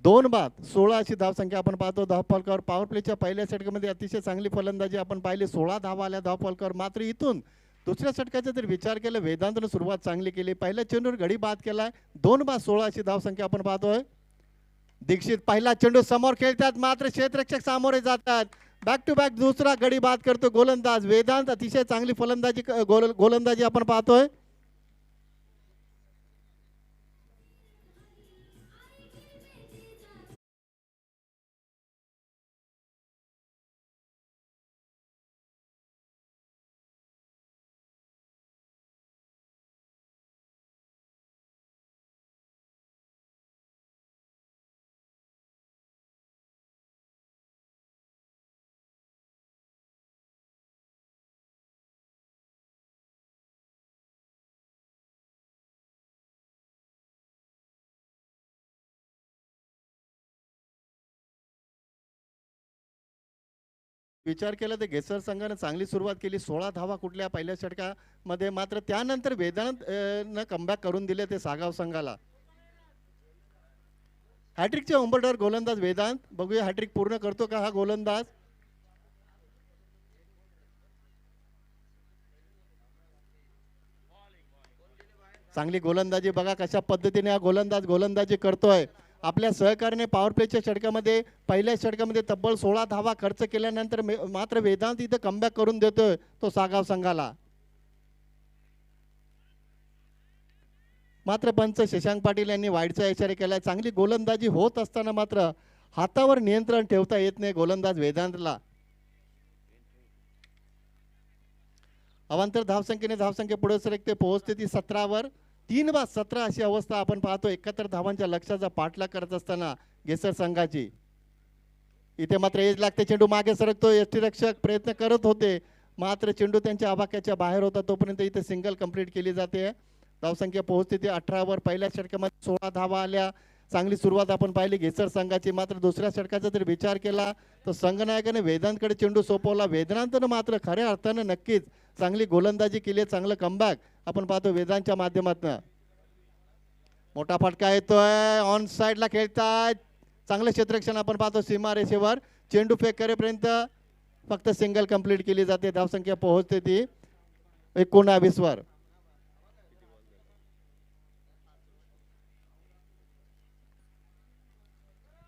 दोन बाद 16 अशी धावसंख्या आपण पाहतो धावफलकावर. पॉवर प्लेच्या पहिल्या षटकामध्ये अतिशय चांगली फलंदाजी आपण पाहिली. 16 धावा आल्या धावफलकावर. मात्र इथून दुसऱ्या षटकाचा जर विचार केला वेदांतनं सुरुवात चांगली केली. पहिल्या चेंडूवर गडी बाद केलाय. 2 बाद 16 अशी धावसंख्या आपण पाहतोय. दीक्षित पहिला चेंडू समोर खेळतात मात्र क्षेत्ररक्षक सामोरे जातात. बॅक टू बॅक दुसरा गडी बाद करतो गोलंदाज वेदांत. अतिशय चांगली फलंदाजी गोलंदाजी आपण पाहतोय. विचार केला तर घेसर संघाने चांगली सुरुवात केली. 16 धावा कुठल्या पहिल्या षटकामध्ये. मात्र त्यानंतर वेदांत न कमबॅक करून दिले ते सागाव संघाला. हॅट्रिकच्या उंबरठ्यावर गोलंदाज वेदांत. बघूया हॅट्रिक पूर्ण करतो का हा गोलंदाज. चांगली गोलंदाजी बघा कशा पद्धतीने हा गोलंदाजी करतोय. आपल्या सहकार्याने पॉवर प्लेच्या षटकामध्ये पहिल्या षटकामध्ये तब्बल 16 धावा खर्च केल्यानंतर मात्र वेदांत इथं कमबॅक करून देतोय तो सागाव संघाला. मात्र पंच शशांक पाटील यांनी वाईडचा इशारा केलाय. चांगली गोलंदाजी होत असताना मात्र हातावर नियंत्रण ठेवता येत नाही गोलंदाज वेदांतला. अवांतर धावसंख्या पुढे सरकते पोहोचते ती 17 वर. 3 बाद 17 अशी अवस्था आपण पाहतो. 71 धावांच्या लक्ष्याचा पाठलाग करत असताना घेसर संघाची. इथे मात्र एज लागते. चेंडू मागे सरकतो. यष्टीरक्षक प्रयत्न करत होते मात्र चेंडू त्यांच्या आवाक्याच्या बाहेर होता. तोपर्यंत इथे सिंगल कंप्लीट केली जाते. धावसंख्या पोहोचते ती 18 वर. पहिल्या षटकामध्ये 16 धावा आल्या. चांगली सुरुवात आपण पाहिली घेसर संघाची. मात्र दुसऱ्या षटकाचा जर विचार केला तर संघनायकाने वेदांतकडे चेंडू सोपवला. वेदांतनं मात्र खऱ्या अर्थानं नक्कीच चांगली गोलंदाजी केली. चांगलं कमबॅक आपण पाहतो वेदांतच्या माध्यमातून. मोठा फटका येतोय. ऑन साईडला खेळतात. चांगलं क्षेत्ररक्षण आपण पाहतो सीमारेषेवर. चेंडू फेक करेपर्यंत फक्त सिंगल कंप्लीट केली जाते. धावसंख्या पोहोचते ती 19 वर.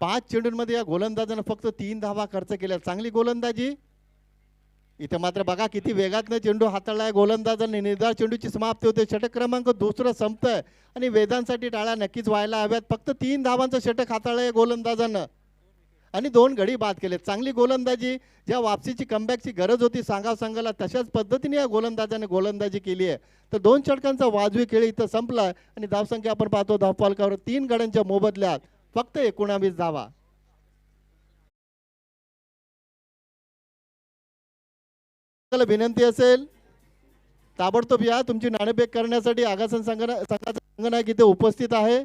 पाच चेंडूंमध्ये या गोलंदाजानं फक्त 3 धावा खर्च केल्या. चांगली गोलंदाजी. इथे मात्र बघा किती वेगातनं चेंडू हाताळलाय गोलंदाजांनी. निर्धार चेंडूची समाप्ती होते. षटक क्रमांक दुसरं संपतंय आणि वेदांसाठी टाळ्या नक्कीच व्हायला हव्यात. फक्त 3 धावांचं षटक हाताळलंय गोलंदाजांना आणि 2 गडी बाद केले. चांगली गोलंदाजी, ज्या वापसीची कमबॅकची गरज होती सांगाव संघाला तशाच पद्धतीने या गोलंदाजाने गोलंदाजी केली आहे. तर 2 षटकांचा वाजवी खेळ इथं संपलाय आणि धावसंख्या आपण पाहतो धावफलकावर 3 गड्यांच्या मोबदल्यात फक्त 19 धावा. विनंती असेल ताबडतोब या, तुमची नाणेफेक करण्यासाठी आगासन संघाचा संघनायक इथे उपस्थित आहे.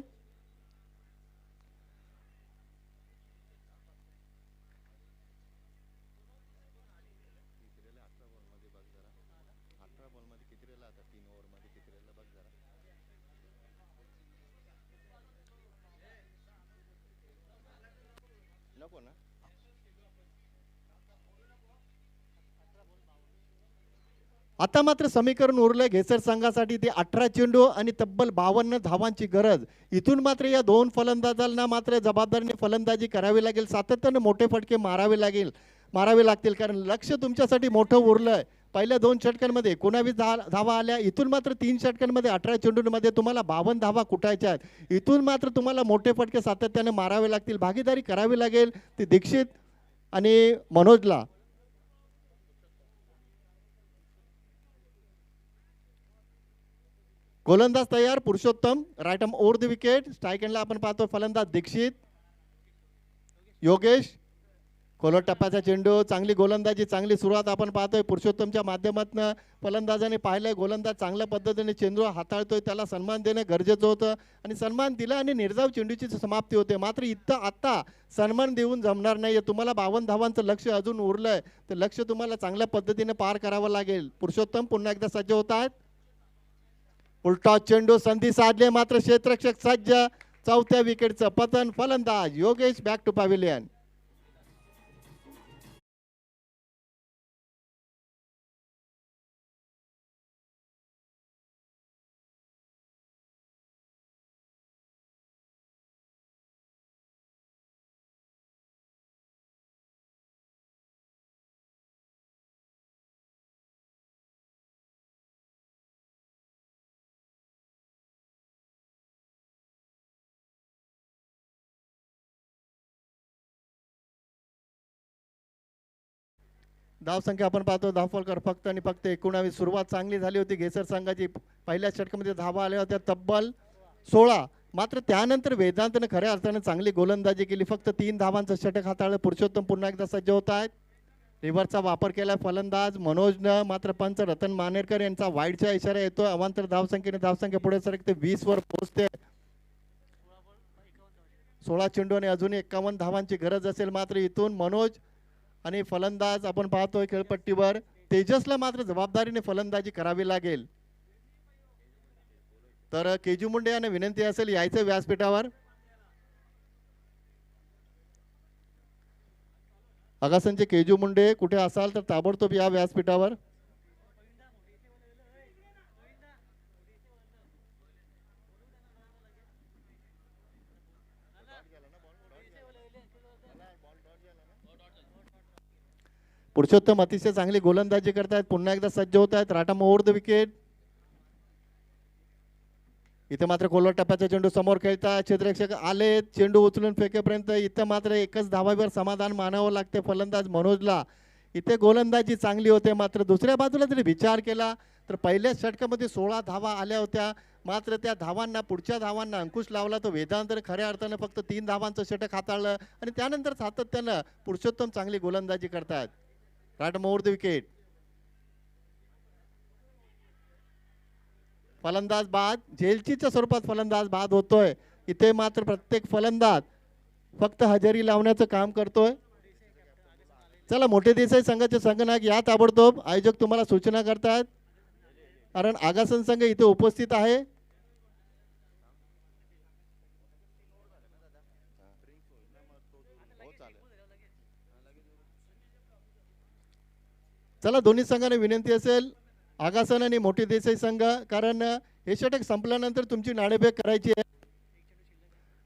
आता मात्र समीकरण उरलं घेसर संघासाठी ते 18 चेंडू आणि तब्बल 52 धावांची गरज. इथून मात्र या 2 फलंदाजांना मात्र जबाबदारीने फलंदाजी करावी लागेल. सातत्याने मोठे फटके मारावे लागतील कारण लक्ष तुमच्यासाठी मोठं उरलंय. पहिल्या 2 षटकांमध्ये 19 धावा आल्या. इथून मात्र 3 षटकांमध्ये 18 चेंडूंमध्ये तुम्हाला 52 धावा कुटायच्या आहेत. इथून मात्र तुम्हाला मोठे फटके सातत्याने मारावे लागतील. भागीदारी करावी लागेल ती दीक्षित आणि मनोजला. गोलंदाज तयार Purushottam, right arm over the wicket. Strike एंडला आपण पाहतो फलंदाज दीक्षित, योगेश. खोलट टप्प्याचा चेंडू, चांगली गोलंदाजी, चांगली सुरुवात आपण पाहतोय पुरुषोत्तमच्या माध्यमातून. फलंदाजाने पाहिलंय गोलंदाज चांगल्या पद्धतीने चेंडू हाताळतोय, त्याला सन्मान देणं गरजेचं होतं आणि सन्मान दिला आणि निर्धाव चेंडूची समाप्ती होते. मात्र इथं आता सन्मान देऊन जमणार नाहीये. तुम्हाला 52 धावांचं लक्ष अजून उरलंय, तर लक्ष तुम्हाला चांगल्या पद्धतीने पार करावं लागेल. पुरुषोत्तम पुन्हा एकदा सज्ज होत आहेत. उलटा चेंडू, संधी साधले मात्र क्षेत्ररक्षक सज्ज. चौथ्या विकेटचं पतन. फलंदाज योगेश बॅक टू पॅव्हिलियन. धावसंख्या आपण पाहतो धावफलकर फक्त आणि फक्त 19. सुरुवात चांगली झाली होती घेसर संघाची. पहिल्या षटकामध्ये धावा आल्या होत्या तब्बल 16. मात्र त्यानंतर वेदांतने खऱ्या अर्थाने चांगली गोलंदाजी केली. फक्त 3 धावांचं षटक हाताळलं. पुरुषोत्तम पुन्हा एकदा सज्ज होत आहेत. रिव्हरचा वापर केला फलंदाज मनोजनं. मात्र पंच रतन मानेरकर यांचा वाईडचा इशारा येतो. अवांतर धावसंख्या पुढे सरकते 20 वर पोहोचते. 16 चेंडू आणि अजून 51 धावांची गरज असेल. मात्र इथून मनोज आणि फलंदाज आपण पाहतोय खेळपट्टीवर. तेजसला मात्र जबाबदारीने फलंदाजी करावी लागेल. तर केजू मुंडे यांना विनंती असेल यायचं व्यासपीठावर. आगासनचे केजू मुंडे कुठे असाल तर ताबडतोब या व्यासपीठावर. पुरुषोत्तम अतिशय चांगली गोलंदाजी करतायत. पुन्हा एकदा सज्ज होत आहेत. Rata over the wicket. इथे मात्र कोलवर टप्प्याचा चेंडू समोर खेळतात. क्षेत्ररक्षक आले चेंडू उचलून फेकेपर्यंत. इथं मात्र एकच धावावर समाधान मानावं लागते फलंदाज मनोजला. इथे गोलंदाजी चांगली होते. मात्र दुसऱ्या बाजूला जरी विचार केला तर पहिल्या षटकामध्ये 16 धावा आल्या होत्या. मात्र त्या धावांना पुढच्या धावांना अंकुश लावला तो वेदांतर खऱ्या अर्थानं फक्त 3 धावांचं षटक हाताळलं आणि त्यानंतर सातत्यानं पुरुषोत्तम चांगली गोलंदाजी करतात. Right over the wicket. फलंदाज बाद. झेलचीच्या स्वरूपात फलंदाज बाद होतोय. इथे मात्र प्रत्येक फलंदाज फक्त हजेरी लावण्याचं काम करतोय. चला मोठे देसाई संघाचे संघनायक या ताबडतोब. आयोजक तुम्हाला सूचना करतात कारण आगासन संघ इथे उपस्थित आहे. चला दोन्ही संघाने विनंती असेल आगासन आणि मोठे देसाई संघ, कारण हे षटक संपल्यानंतर तुमची नाणेफेक करायची आहे.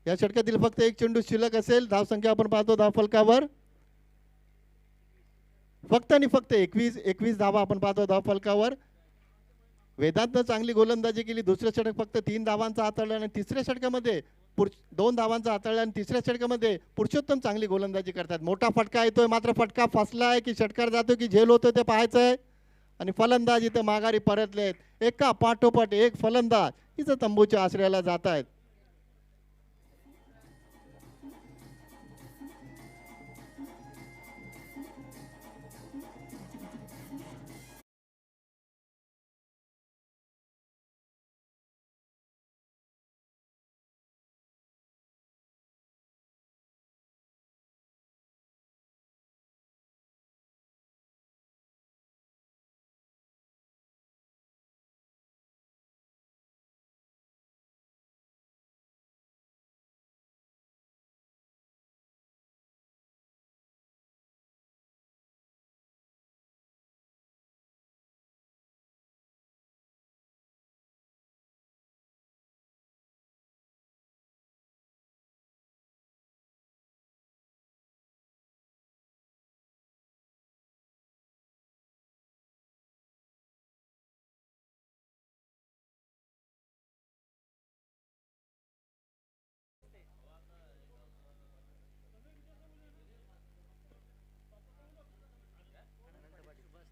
या षटकातील फक्त 1 चेंडू शिल्लक असेल. धावसंख्या आपण पाहतो धावफलकावर. फक्त आणि फक्त 21 धावा आपण पाहतो धाव फलकावर. वेदांतनं चांगली गोलंदाजी केली. दुसऱ्या षटक फक्त 3 धावांचा हाताळला आणि तिसऱ्या षटकामध्ये 2 धावांचा हाताळला आणि तिसऱ्या षटकामध्ये पुरुषोत्तम चांगली गोलंदाजी करतात. मोठा फटका येतोय, मात्र फटका फसलाय की षटकार जातो की झेल होतोय ते पाहायचंय. आणि फलंदाज इथं माघारी परतलेत. एका पाठोपाठ एक फलंदाज इथं तंबूच्या आश्रयाला जात आहेत.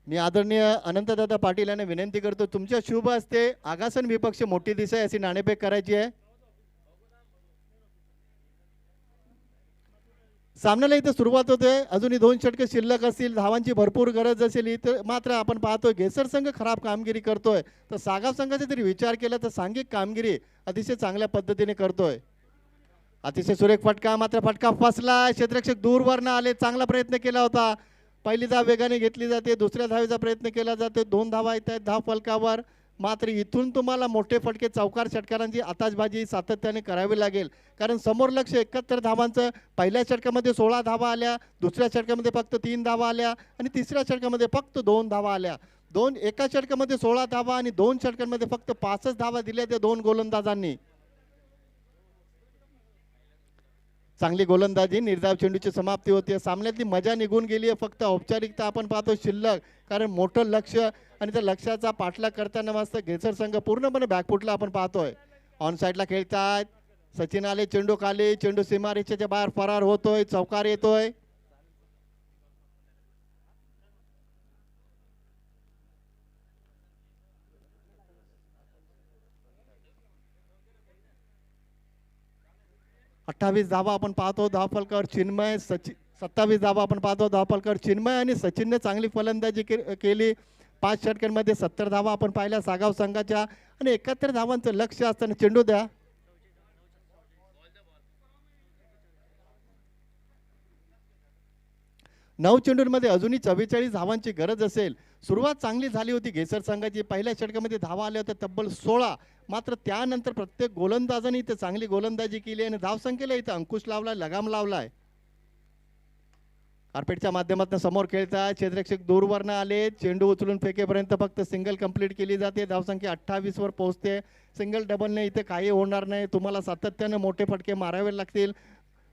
मी आदरणीय अनंतदादा पाटील यांना विनंती करतो, तुमच्या शुभ हस्ते आगासन विपक्ष मोठी दिसाय अशी नाणेफेक करायची आहे. सामन्याला इथं सुरुवात होते. अजूनही 2 षटके शिल्लक असतील. धावांची भरपूर गरज असेल. इथं मात्र आपण पाहतोय घेसर संघ खराब कामगिरी करतोय, तर सागाव संघाचा जरी विचार केला तर सांघिक कामगिरी अतिशय चांगल्या पद्धतीने करतोय. अतिशय सुरेख फटका, मात्र फटका फसला. क्षेत्ररक्षक दूरवरनं आले. चांगला प्रयत्न केला होता. पहिली धाव वेगाने घेतली जाते. दुसऱ्या धावेचा प्रयत्न केला जातो. 2 धावा येत आहेत धाव फलकावर. मात्र इथून तुम्हाला मोठे फटके चौकार षटकारांची आताचबाजी सातत्याने करावी लागेल. कारण समोर लक्ष 71 धावांचं. पहिल्या षटकामध्ये 16 धावा आल्या. दुसऱ्या षटकामध्ये फक्त 3 धावा आल्या आणि तिसऱ्या षटकामध्ये फक्त 2 धावा आल्या. एका षटकामध्ये 16 धावा आणि 2 षटकांमध्ये फक्त 5च धावा दिल्या त्या 2 गोलंदाजांनी. चांगली गोलंदाजी. निर्धाव चेंडूची समाप्ती होते. सामन्यातली मजा निघून गेली आहे. फक्त औपचारिकता आपण पाहतो शिल्लक. कारण मोठं लक्ष आणि त्या लक्ष्याचा पाठलाग करताना मस्त घेसर संघ पूर्णपणे बॅकफुटला आपण पाहतोय. ऑन साईडला खेळतात. सचिन आले, चेंडू खाली, चेंडू सीमारेषेच्या बाहेर फरार होतोय. चौकार येतोय. अठ्ठावीस धावा आपण पाहतो धावफलकावर चिन्मय. 27 धावा आपण पाहतो धावफलकावर चिन्मय आणि सचिनने चांगली फलंदाजी केली. 5 षटकांमध्ये 70 धावा आपण पाहिल्या सागाव संघाच्या आणि 71 धावांचं लक्ष असताना चेंडू द्या. नऊ चेंडूंमध्ये अजूनही 44 धावांची गरज असेल. सुरुवात चांगली झाली होती घेसर संघाची. पहिल्या षटकामध्ये धावा आल्या होत्या तब्बल 16. मात्र त्यानंतर प्रत्येक गोलंदाजाने इथे चांगली गोलंदाजी केली आणि धावसंख्येला इथे अंकुश लावलाय, लगाम लावलाय. कार्पेटच्या माध्यमातून समोर खेळतात. क्षेत्ररक्षक दूरवरनं आले. चेंडू उचलून फेकेपर्यंत फक्त सिंगल कंप्लीट केली जाते. धावसंख्या 28 वर पोहोचते. सिंगल डबलने इथे काही होणार नाही. तुम्हाला सातत्याने मोठे फटके मारावे लागतील.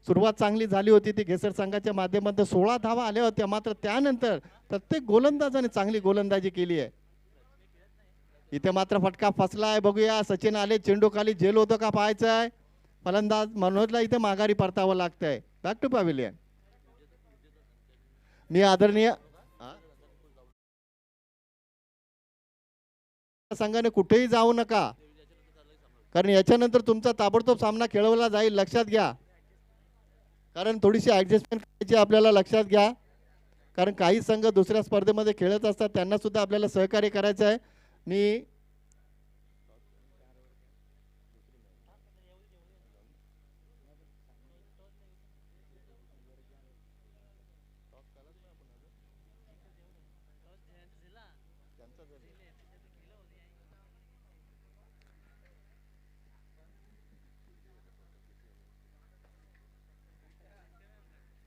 सुरुवात चांगली झाली होती ती घेसर संघाच्या माध्यमातून. 16 धावा आल्या होत्या. मात्र त्यानंतर प्रत्येक गोलंदाजाने चांगली गोलंदाजी केली आहे. इथे मात्र फटका फसला आहे. बघूया सचिन आले, चेंडू खाली, झेल होतं का पाहायचं आहे. फलंदाज मनोजला इथे माघारी परतावं लागतंय. Back to pavilion. मी आदरणीय संघाने कुठेही जाऊ नका, कारण याच्यानंतर तुमचा ताबडतोब सामना खेळवला जाईल. लक्षात घ्या, कारण थोडीशी ॲडजस्टमेंट करायची आपल्याला. लक्षात घ्या, कारण काही संघ दुसऱ्या स्पर्धेमध्ये खेळत असतात, त्यांना सुद्धा आपल्याला सहकार्य करायचं आहे. मी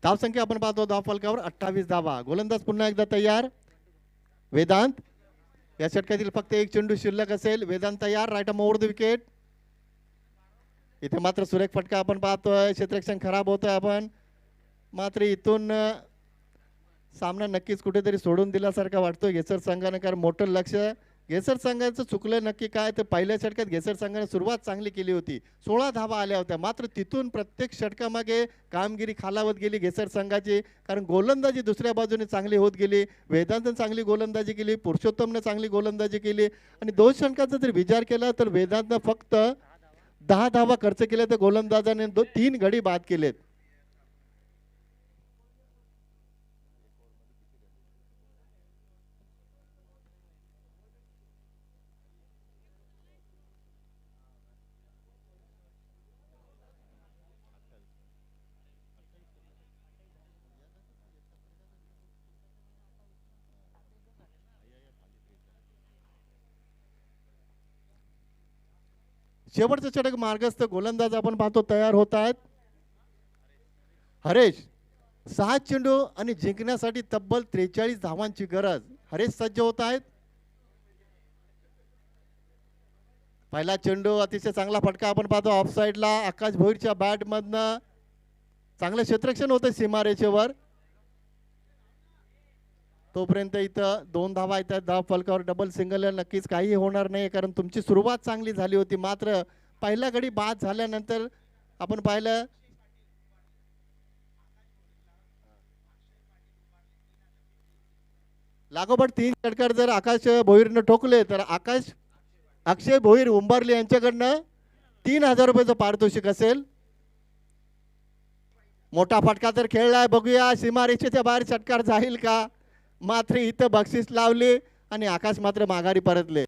धावसंख्या आपण पाहतो धावफलकावर 28 धावा. गोलंदाज पुन्हा एकदा तयार. वेदांत. या षटकातील फक्त एक चेंडू शिल्लक असेल. वेदांत तयार. Right arm over the wicket. इथे मात्र सुरेख फटका आपण पाहतोय. क्षेत्ररक्षण खराब होतोय आपण. मात्र इथून सामना नक्कीच कुठेतरी सोडून दिल्यासारखा वाटतोय घेसर संघाने, कारण मोठं लक्ष घेसर संघाचं चुकलं नक्की काय तर पहिल्या षटकात घेसर संघाने सुरुवात चांगली केली होती, 16 धावा आल्या होत्या, मात्र तिथून प्रत्येक षटकामागे कामगिरी खालावत गेली घेसर संघाची, कारण गोलंदाजी दुसऱ्या बाजूने चांगली होत गेली. वेदांतने चांगली गोलंदाजी केली, पुरुषोत्तमने चांगली गोलंदाजी केली आणि 2 षटकाचा जर विचार केला तर वेदांतनं फक्त 10 धावा खर्च केल्या तर गोलंदाजाने 3 गडी बाद केलेत. शेवटचं षटक मार्गस्थ गोलंदाज आपण पाहतो तयार होत आहेत. हरेश 6 चेंडू आणि जिंकण्यासाठी तब्बल 43 धावांची गरज. हरेश सज्ज होत आहेत. पहिला चेंडू अतिशय चांगला फटका आपण पाहतो ऑफ साईडला. आकाश भोईरच्या बॅट मधनं चांगलं क्षेत्ररक्षण होतं सीमारेषेवर. तोपर्यंत इथं 2 धावा येतात. धाव फलकावर डबल सिंगल नक्कीच काही होणार नाही, कारण तुमची सुरुवात चांगली झाली होती, मात्र पहिला गडी बाद झाल्यानंतर आपण पाहिलं लागोपाठ 3 षटकार जर आकाश भोईरनं ठोकले तर अक्षय भोईर उंबारले यांच्याकडनं 3000 रुपयाचं पारितोषिक असेल. मोठा फटका तर खेळलाय, बघूया सीमारेषेच्या बाहेर षटकार जाईल का. मात्र इथं बक्षीस लावले आणि आकाश मात्र माघारी परतले.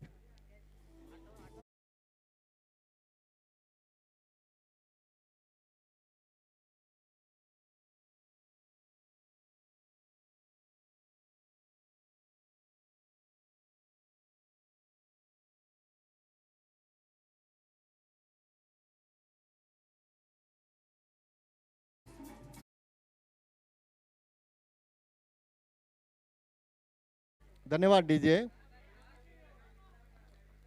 धन्यवाद डीजे.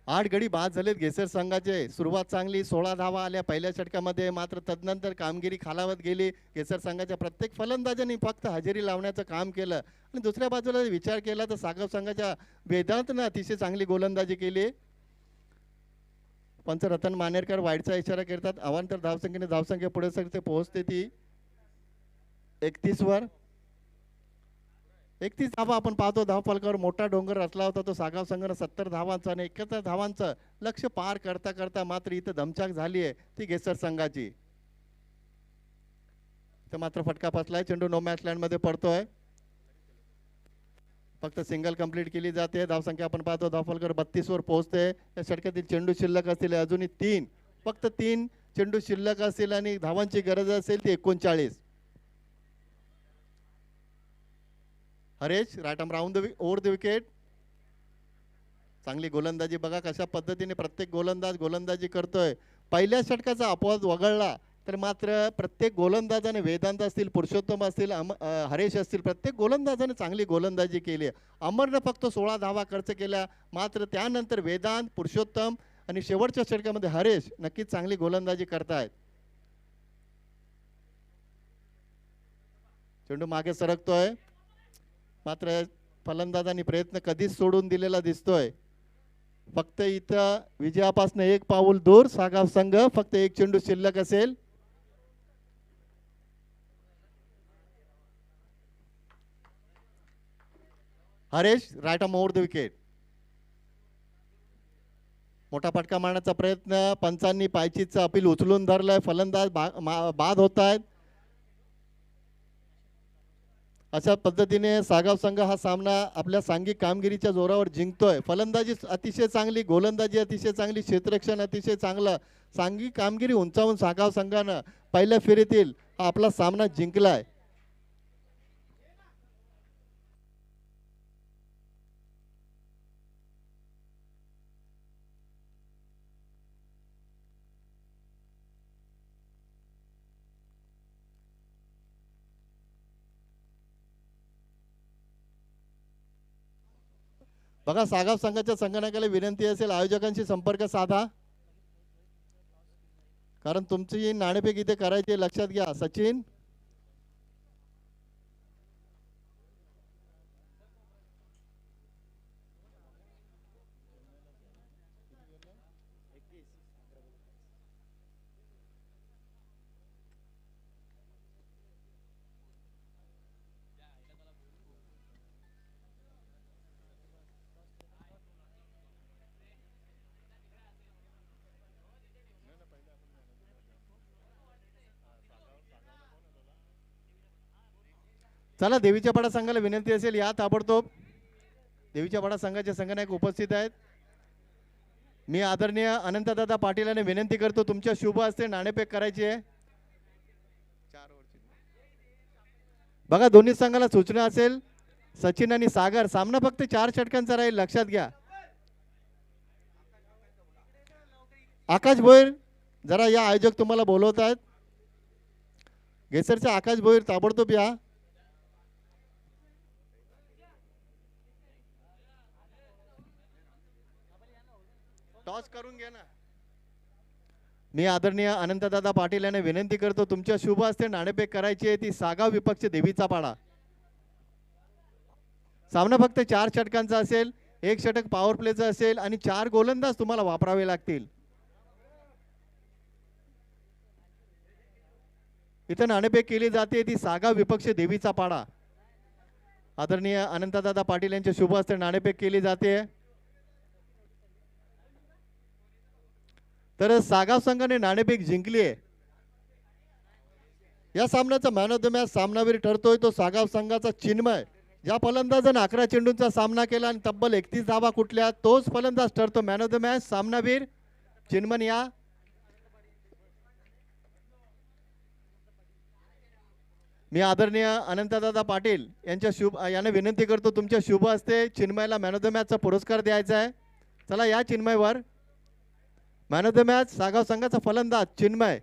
8 गडी बाद झालेत घेसर संघाचे. सुरुवात चांगली, 16 धावा आल्या पहिल्या षटकामध्ये, मात्र तदनंतर कामगिरी खालावत गेली. घेसर संघाच्या प्रत्येक फलंदाजांनी फक्त हजेरी लावण्याचं काम केलं. आणि दुसऱ्या बाजूला विचार केला तर सागव संघाच्या वेदांतनं अतिशय चांगली गोलंदाजी केली. पंच रतन मानेरकर वाईटचा इशारा करतात. अवांतर धावसंख्येने धावसंख्या पुढे सरते पोहोचते ती 31 वर. 31 धावा आपण पाहतो. धाव फलकावर मोठा डोंगर रचला होता तो सागाव संघानं 70 धावांचा आणि 71 धावांचं लक्ष पार करता करता मात्र इथं दमछाक झाली आहे ती घेसर संघाची. तर मात्र फटका फसलाय. चेंडू नो मॅच लँड मध्ये पडतोय. फक्त सिंगल कंप्लीट केली जाते. धावसंख्या आपण पाहतो धाव फलकावर 32 वर पोहोचते. या षटकातील चेंडू शिल्लक असतील अजूनही 3, फक्त 3 चेंडू शिल्लक असतील आणि धावांची गरज असेल ती 39. Haresh right arm round the over the wicket. चांगली गोलंदाजी बघा कशा पद्धतीने प्रत्येक गोलंदाज गोलंदाजी करतोय. पहिल्या षटकाचा अपवाद वगळला तर मात्र प्रत्येक गोलंदाजाने वेदांत असतील, पुरुषोत्तम असतील, हरेश असतील, प्रत्येक गोलंदाजाने चांगली गोलंदाजी केली. अमरनं फक्त 16 धावा खर्च केल्या, मात्र त्यानंतर वेदांत, पुरुषोत्तम आणि शेवटच्या षटकामध्ये हरेश नक्कीच चांगली गोलंदाजी करतायत. चेंडू मागे सरकतोय, मात्र फलंदाजांनी प्रयत्न कधीच सोडून दिलेला दिसतोय. फक्त इथं विजयापासून 1 पाऊल दूर सागाव संघ. फक्त 1 चेंडू शिल्लक असेल. Haresh right arm over the wicket. मोठा फटका मारण्याचा प्रयत्न. पंचांनी पायचीचं अपील उचलून धरलंय. फलंदाज बाद होत आहेत. अशा पद्धतीने सागाव संघ हा सामना आपल्या सांघिक कामगिरीच्या जोरावर जिंकतोय. फलंदाजी अतिशय चांगली, गोलंदाजी अतिशय चांगली, क्षेत्ररक्षण अतिशय चांगलं. सांघिक कामगिरी उंचावून सागाव संघानं पहिल्या फेरीतील हा आपला सामना जिंकलाय. बघा सागाव संघाच्या संगणकाला विनंती असेल आयोजकांशी संपर्क साधा, कारण तुमची नाणेफेक इथे करायची लक्षात घ्या. सचिन चला देवीच्या पाडा संघाला विनंती असेल या ताबडतोब. देवीच्या पाडा संघाचे संघनायक उपस्थित आहेत. मी आदरणीय अनंतदादा पाटील यांना विनंती करतो तुमच्या शुभ हस्ते नाणेफेक करायची आहे. बघा दोन्ही संघाला सूचना असेल. सचिन आणि सागर सामना फक्त 4 षटकांचा राहील लक्षात घ्या. आकाश भोईर जरा या आयोजक तुम्हाला बोलवत आहेत. गेसरचे आकाश भोईर ताबडतोब या. टॉस करून घ्या ना. मी आदरणीय अनंतदादा पाटील यांना विनंती करतो तुमच्या शुभ हस्ते नाणेफेक करायची आहे ती सागाव विपक्ष देवीचा पाडा. सामना फक्त 4 षटकांचा असेल. 1 षटक पॉवर प्लेचं असेल आणि 4 गोलंदाज तुम्हाला वापरावे लागतील. इथं नाणेफेक केली जाते ती सागाव विपक्ष देवीचा पाडा. आदरणीय अनंतदादा पाटील यांच्या शुभ हस्ते नाणेफेक केली जाते. तर सागाव संघाने नाणेफेक जिंकली आहे. या सामन्याचा मॅन ऑफ द मॅच सामनावीर ठरतोय तो सागाव संघाचा चिन्मय. ज्या फलंदाजाने 11 चेंडूंचा सामना केला आणि तब्बल 31 धावा कुठल्या तोच फलंदाज ठरतो मॅन ऑफ द मॅच सामनावीर. चिन्मन या. मी आदरणीय अनंतदादा पाटील यांना विनंती करतो तुमच्या शुभ हस्ते चिन्मयला मॅन ऑफ द मॅचचा पुरस्कार द्यायचा आहे. चला या चिन्मयवर. Man of the match Sagaon संघाचा फलंदाज चिन्मय.